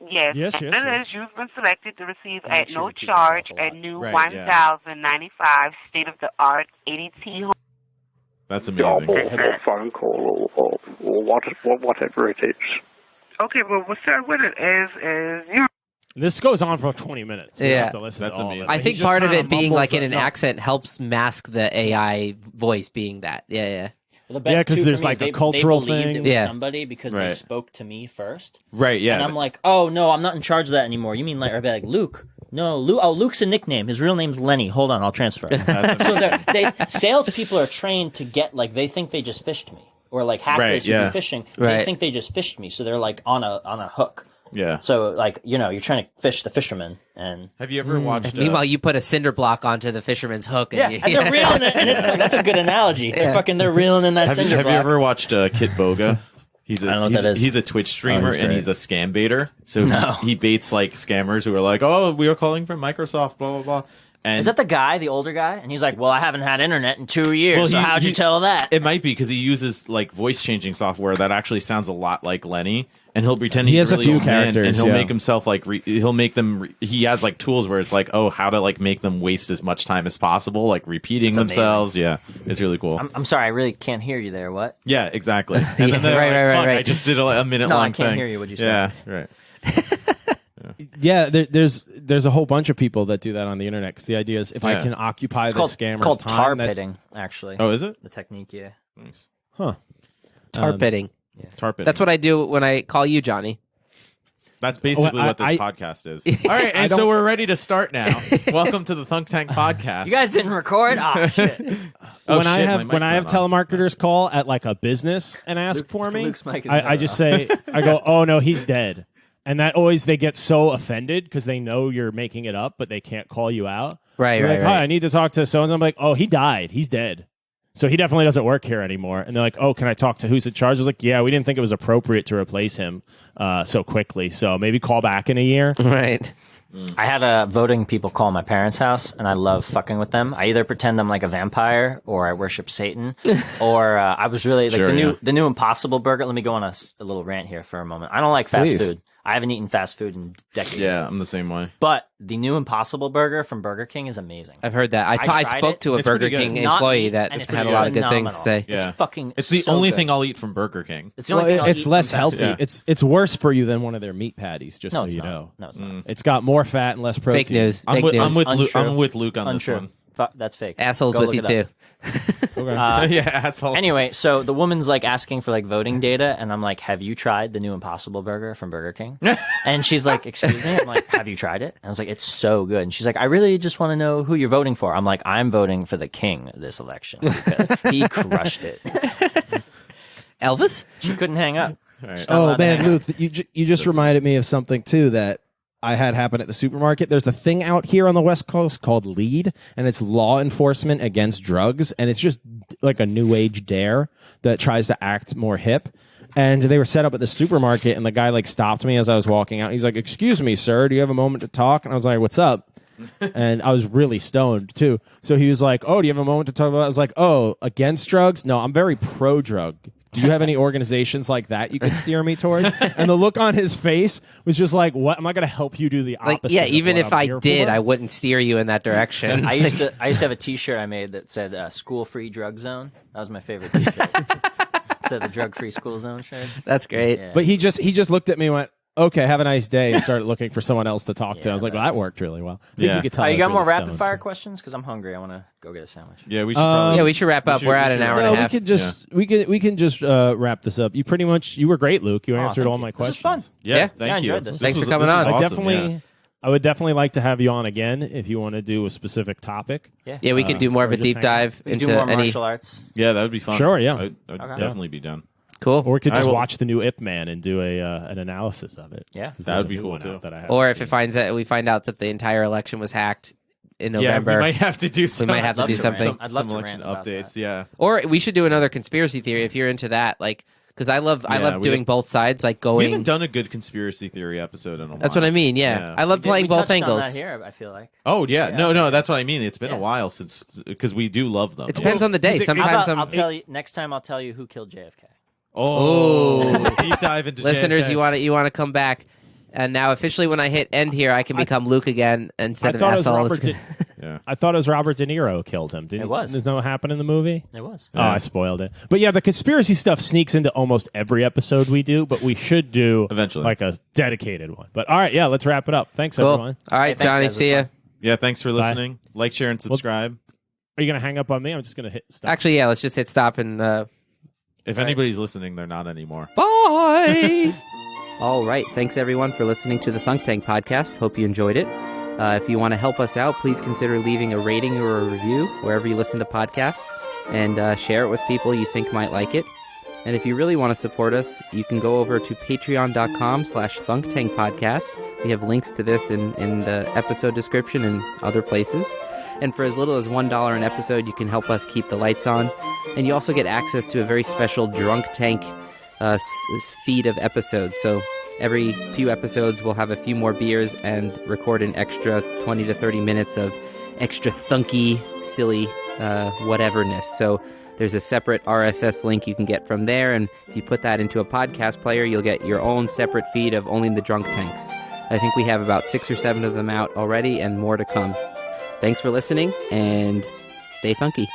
Yes, Yes, and yes, it yes. is you've been selected to receive And make at sure no you keep yourself charge a lot. a new Right, 1,095 state-of-the-art ADT home. That's Or amazing. a phone call or whatever it is. Okay, well, sir, what it is you. This goes on for 20 minutes. We Yeah. have to listen That's to all amazing. this. I He think just part of kinda it being mumbles like in an no. accent helps mask the AI voice being that. Yeah. Well, the Yeah, best 'cause too there's for me like is a they cultural believed thing. It was Yeah. somebody because Right. they spoke to me first, Right, yeah. and I'm like, oh no, I'm not in charge of that anymore. You mean like, I'd be like Luke? No, Luke. Oh, Luke's a nickname. His real name's Lenny. Hold on, I'll transfer. So salespeople are trained to get like they think they just fished me, or like hackers Right, who yeah. do phishing. Right. They think they just fished me, so they're like on a hook. yeah. So like you're trying to fish the fisherman, and Have you ever watched? Meanwhile, you put a cinder block onto the fisherman's hook. And and they're reeling it, and it's like, that's a good analogy. They're reeling in that have cinder you block. ever watched Kit Boga? He's a, I don't know what he's, that is. he's a Twitch streamer he's and great. he's a scam baiter. So No. he baits like scammers who are like, "Oh, we are calling from Microsoft," blah blah blah. And Is that the guy, the older guy? And he's like, well, I haven't had internet in 2 years, Well, so how'd you tell that? It might be because he uses like voice changing software that actually sounds a lot like Lenny, and he'll pretend He he's has a really few old man, characters, and he'll yeah. make himself like he'll make them. He has like tools where it's like, oh, how to like make them waste as much time as possible, like repeating That's themselves. Yeah, it's really cool. I'm sorry, I really can't hear you there. What? Yeah, exactly. And then they're right, like, right, "Fuck, right. I just did a minute No, long I can't thing." hear you. What'd you say? Yeah, right. Yeah, there's a whole bunch of people that do that on the internet because the idea is if I Yeah. can occupy It's the called, scammer's called time, tar that- pitting, actually. Oh, is it? The technique, yeah. Nice. huh? tar pitting. Tar pitting. That's what I do when I call you, Johnny. That's basically Oh, what this I- podcast is. All right, and so we're ready to start now. Welcome to the Thunk Tank podcast. You guys didn't record? Oh, shit. Oh, when I shit, have my mic's when I have not on. telemarketers call at like a business and ask for me, Luke's mic is I never just on. say I go, oh no, he's dead, and that always they get so offended because they know you're making it up, but they can't call you out. Right, They're right, like, Hi, right. I need to talk to so and so. I'm like, oh, he died, he's dead. So he definitely doesn't work here anymore. And they're like, oh, can I talk to who's in charge? I was like, yeah, we didn't think it was appropriate to replace him so quickly. So maybe call back in a year. Right. I had voting people call my parents' house, and I love fucking with them. I either pretend I'm like a vampire, or I worship Satan, or I was really like the new Impossible Burger. Let me go on a little rant here for a moment. I don't like fast food. I haven't eaten fast food in decades. Yeah, I'm the same way. But the new Impossible Burger from Burger King is amazing. I've heard that. I spoke to a Burger King employee that had a lot of good things to say. Yeah. It's the so only good. thing I'll eat from Burger King. It's the only thing I'll it's eat less from fast healthy. food. It's worse for you than one of their meat patties. Just No, so it's you not. know, No, it's not. it's got more fat and less protein. Fake news. I'm Fake news. with Luke on Untrue. this one. That's fake. Assholes Go with look you it up. too. Yeah, asshole. Anyway, so the woman's like asking for like voting data, and I'm like, "Have you tried the new Impossible Burger from Burger King?" And she's like, "Excuse me." I'm like, "Have you tried it?" And I was like, "It's so good." And she's like, "I really just want to know who you're voting for." I'm like, "I'm voting for the king this election because he crushed it." Elvis? She couldn't hang up. Right. Oh man, Luke, you just reminded me of something too that I had happen at the supermarket. There's a thing out here on the West Coast called LEAD, and it's law enforcement against drugs, and it's just like a new age dare that tries to act more hip. And they were set up at the supermarket, and the guy like stopped me as I was walking out. He's like, "Excuse me, sir, do you have a moment to talk?" And I was like, "What's up?" And I was really stoned too. So he was like, "Oh, do you have a moment to talk about?" I was like, "Oh, against drugs? No, I'm very pro drug. Do you have any organizations like that you could steer me towards?" And the look on his face was just like, "What am I going to help you do the opposite?" Like, yeah, of even what if I'm I here did, for?" I wouldn't steer you in that direction. I used to have a T-shirt I made that said "School Free Drug Zone." That was my favorite T-shirt. Instead of the Drug Free School Zone shirts. That's great. Yeah. But he just looked at me and went, "Okay, have a nice day," and started looking for someone else to talk to. I was like, "Well, that worked really well." I think Yeah. you could tell. Oh, I you was got really more rapid stoned. fire questions? Because I'm hungry. I want to go get a sandwich. Yeah, we should probably. Yeah, we should wrap up. We're at an hour and a No, half. we can just wrap this up. You were great, Luke. You answered thank all you. my This was questions. fun. Yeah, Yeah, thank I you. enjoyed this. Thanks for was coming on. awesome, yeah. I would definitely like to have you on again if you want to do a specific topic. Yeah, we could do more of or a just deep hang out. dive We can into do more any. martial arts. Yeah, that would be fun. Sure, yeah. I'd definitely be down. Cool. Or we could I just will- watch the new Ip Man and do an analysis of it. Yeah. 'Cause That there's would a be new cool, one too. out that I haven't Or if seen. we find out that the entire election was hacked in Yeah, November. we might have to do some. might have to I'd do love to something. rant. I'd love some to election rant about updates. that. Yeah. Or we should do another conspiracy theory if you're into that. Like, because I love we doing have- both sides. Like We going. haven't done a good conspiracy theory episode in a while. That's what I mean. Yeah, Yeah. I love playing We both touched on angles. that here, I feel like. Oh yeah, Yeah. no, that's what I mean. It's been Yeah. a while since because we do love them. It depends on the day. Is it- How Sometimes about, I'm. I'll tell you next time. I'll tell you who killed JFK. Oh, deep dive into Listeners, JFK. you want to come back, and now officially when I hit end here, I can become Luke again instead of I thought it was asshole. Robert. Yeah. I thought it was Robert De Niro killed him. Didn't It was. Does that happen in the movie? It was. Oh, I spoiled it. But yeah, the conspiracy stuff sneaks into almost every episode we do, but we should do Eventually. like a dedicated one. But all right, yeah, let's wrap it up. Thanks, Cool. everyone. All right, Hey, thanks, Johnny. guys. See It was ya. fun. Yeah, thanks for listening. Like, share, and subscribe. Are you going to hang up on me? I'm just going to hit stop. Actually, yeah. Let's just hit stop and. If anybody's listening, they're not anymore. Bye. All right. Thanks, everyone, for listening to the Thunk Tank podcast. Hope you enjoyed it. If you want to help us out, please consider leaving a rating or a review wherever you listen to podcasts and share it with people you think might like it. And if you really want to support us, you can go over to patreon.com/ThunkTankPodcast. We have links to this in the episode description and other places. And for as little as $1 an episode, you can help us keep the lights on. And you also get access to a very special Drunk Tank feed of episodes. So every few episodes, we'll have a few more beers and record an extra 20 to 30 minutes of extra thunky, silly whateverness. So there's a separate RSS link you can get from there, and if you put that into a podcast player, you'll get your own separate feed of only the Drunk Tanks. I think we have about 6 or 7 of them out already, and more to come. Thanks for listening, and stay funky.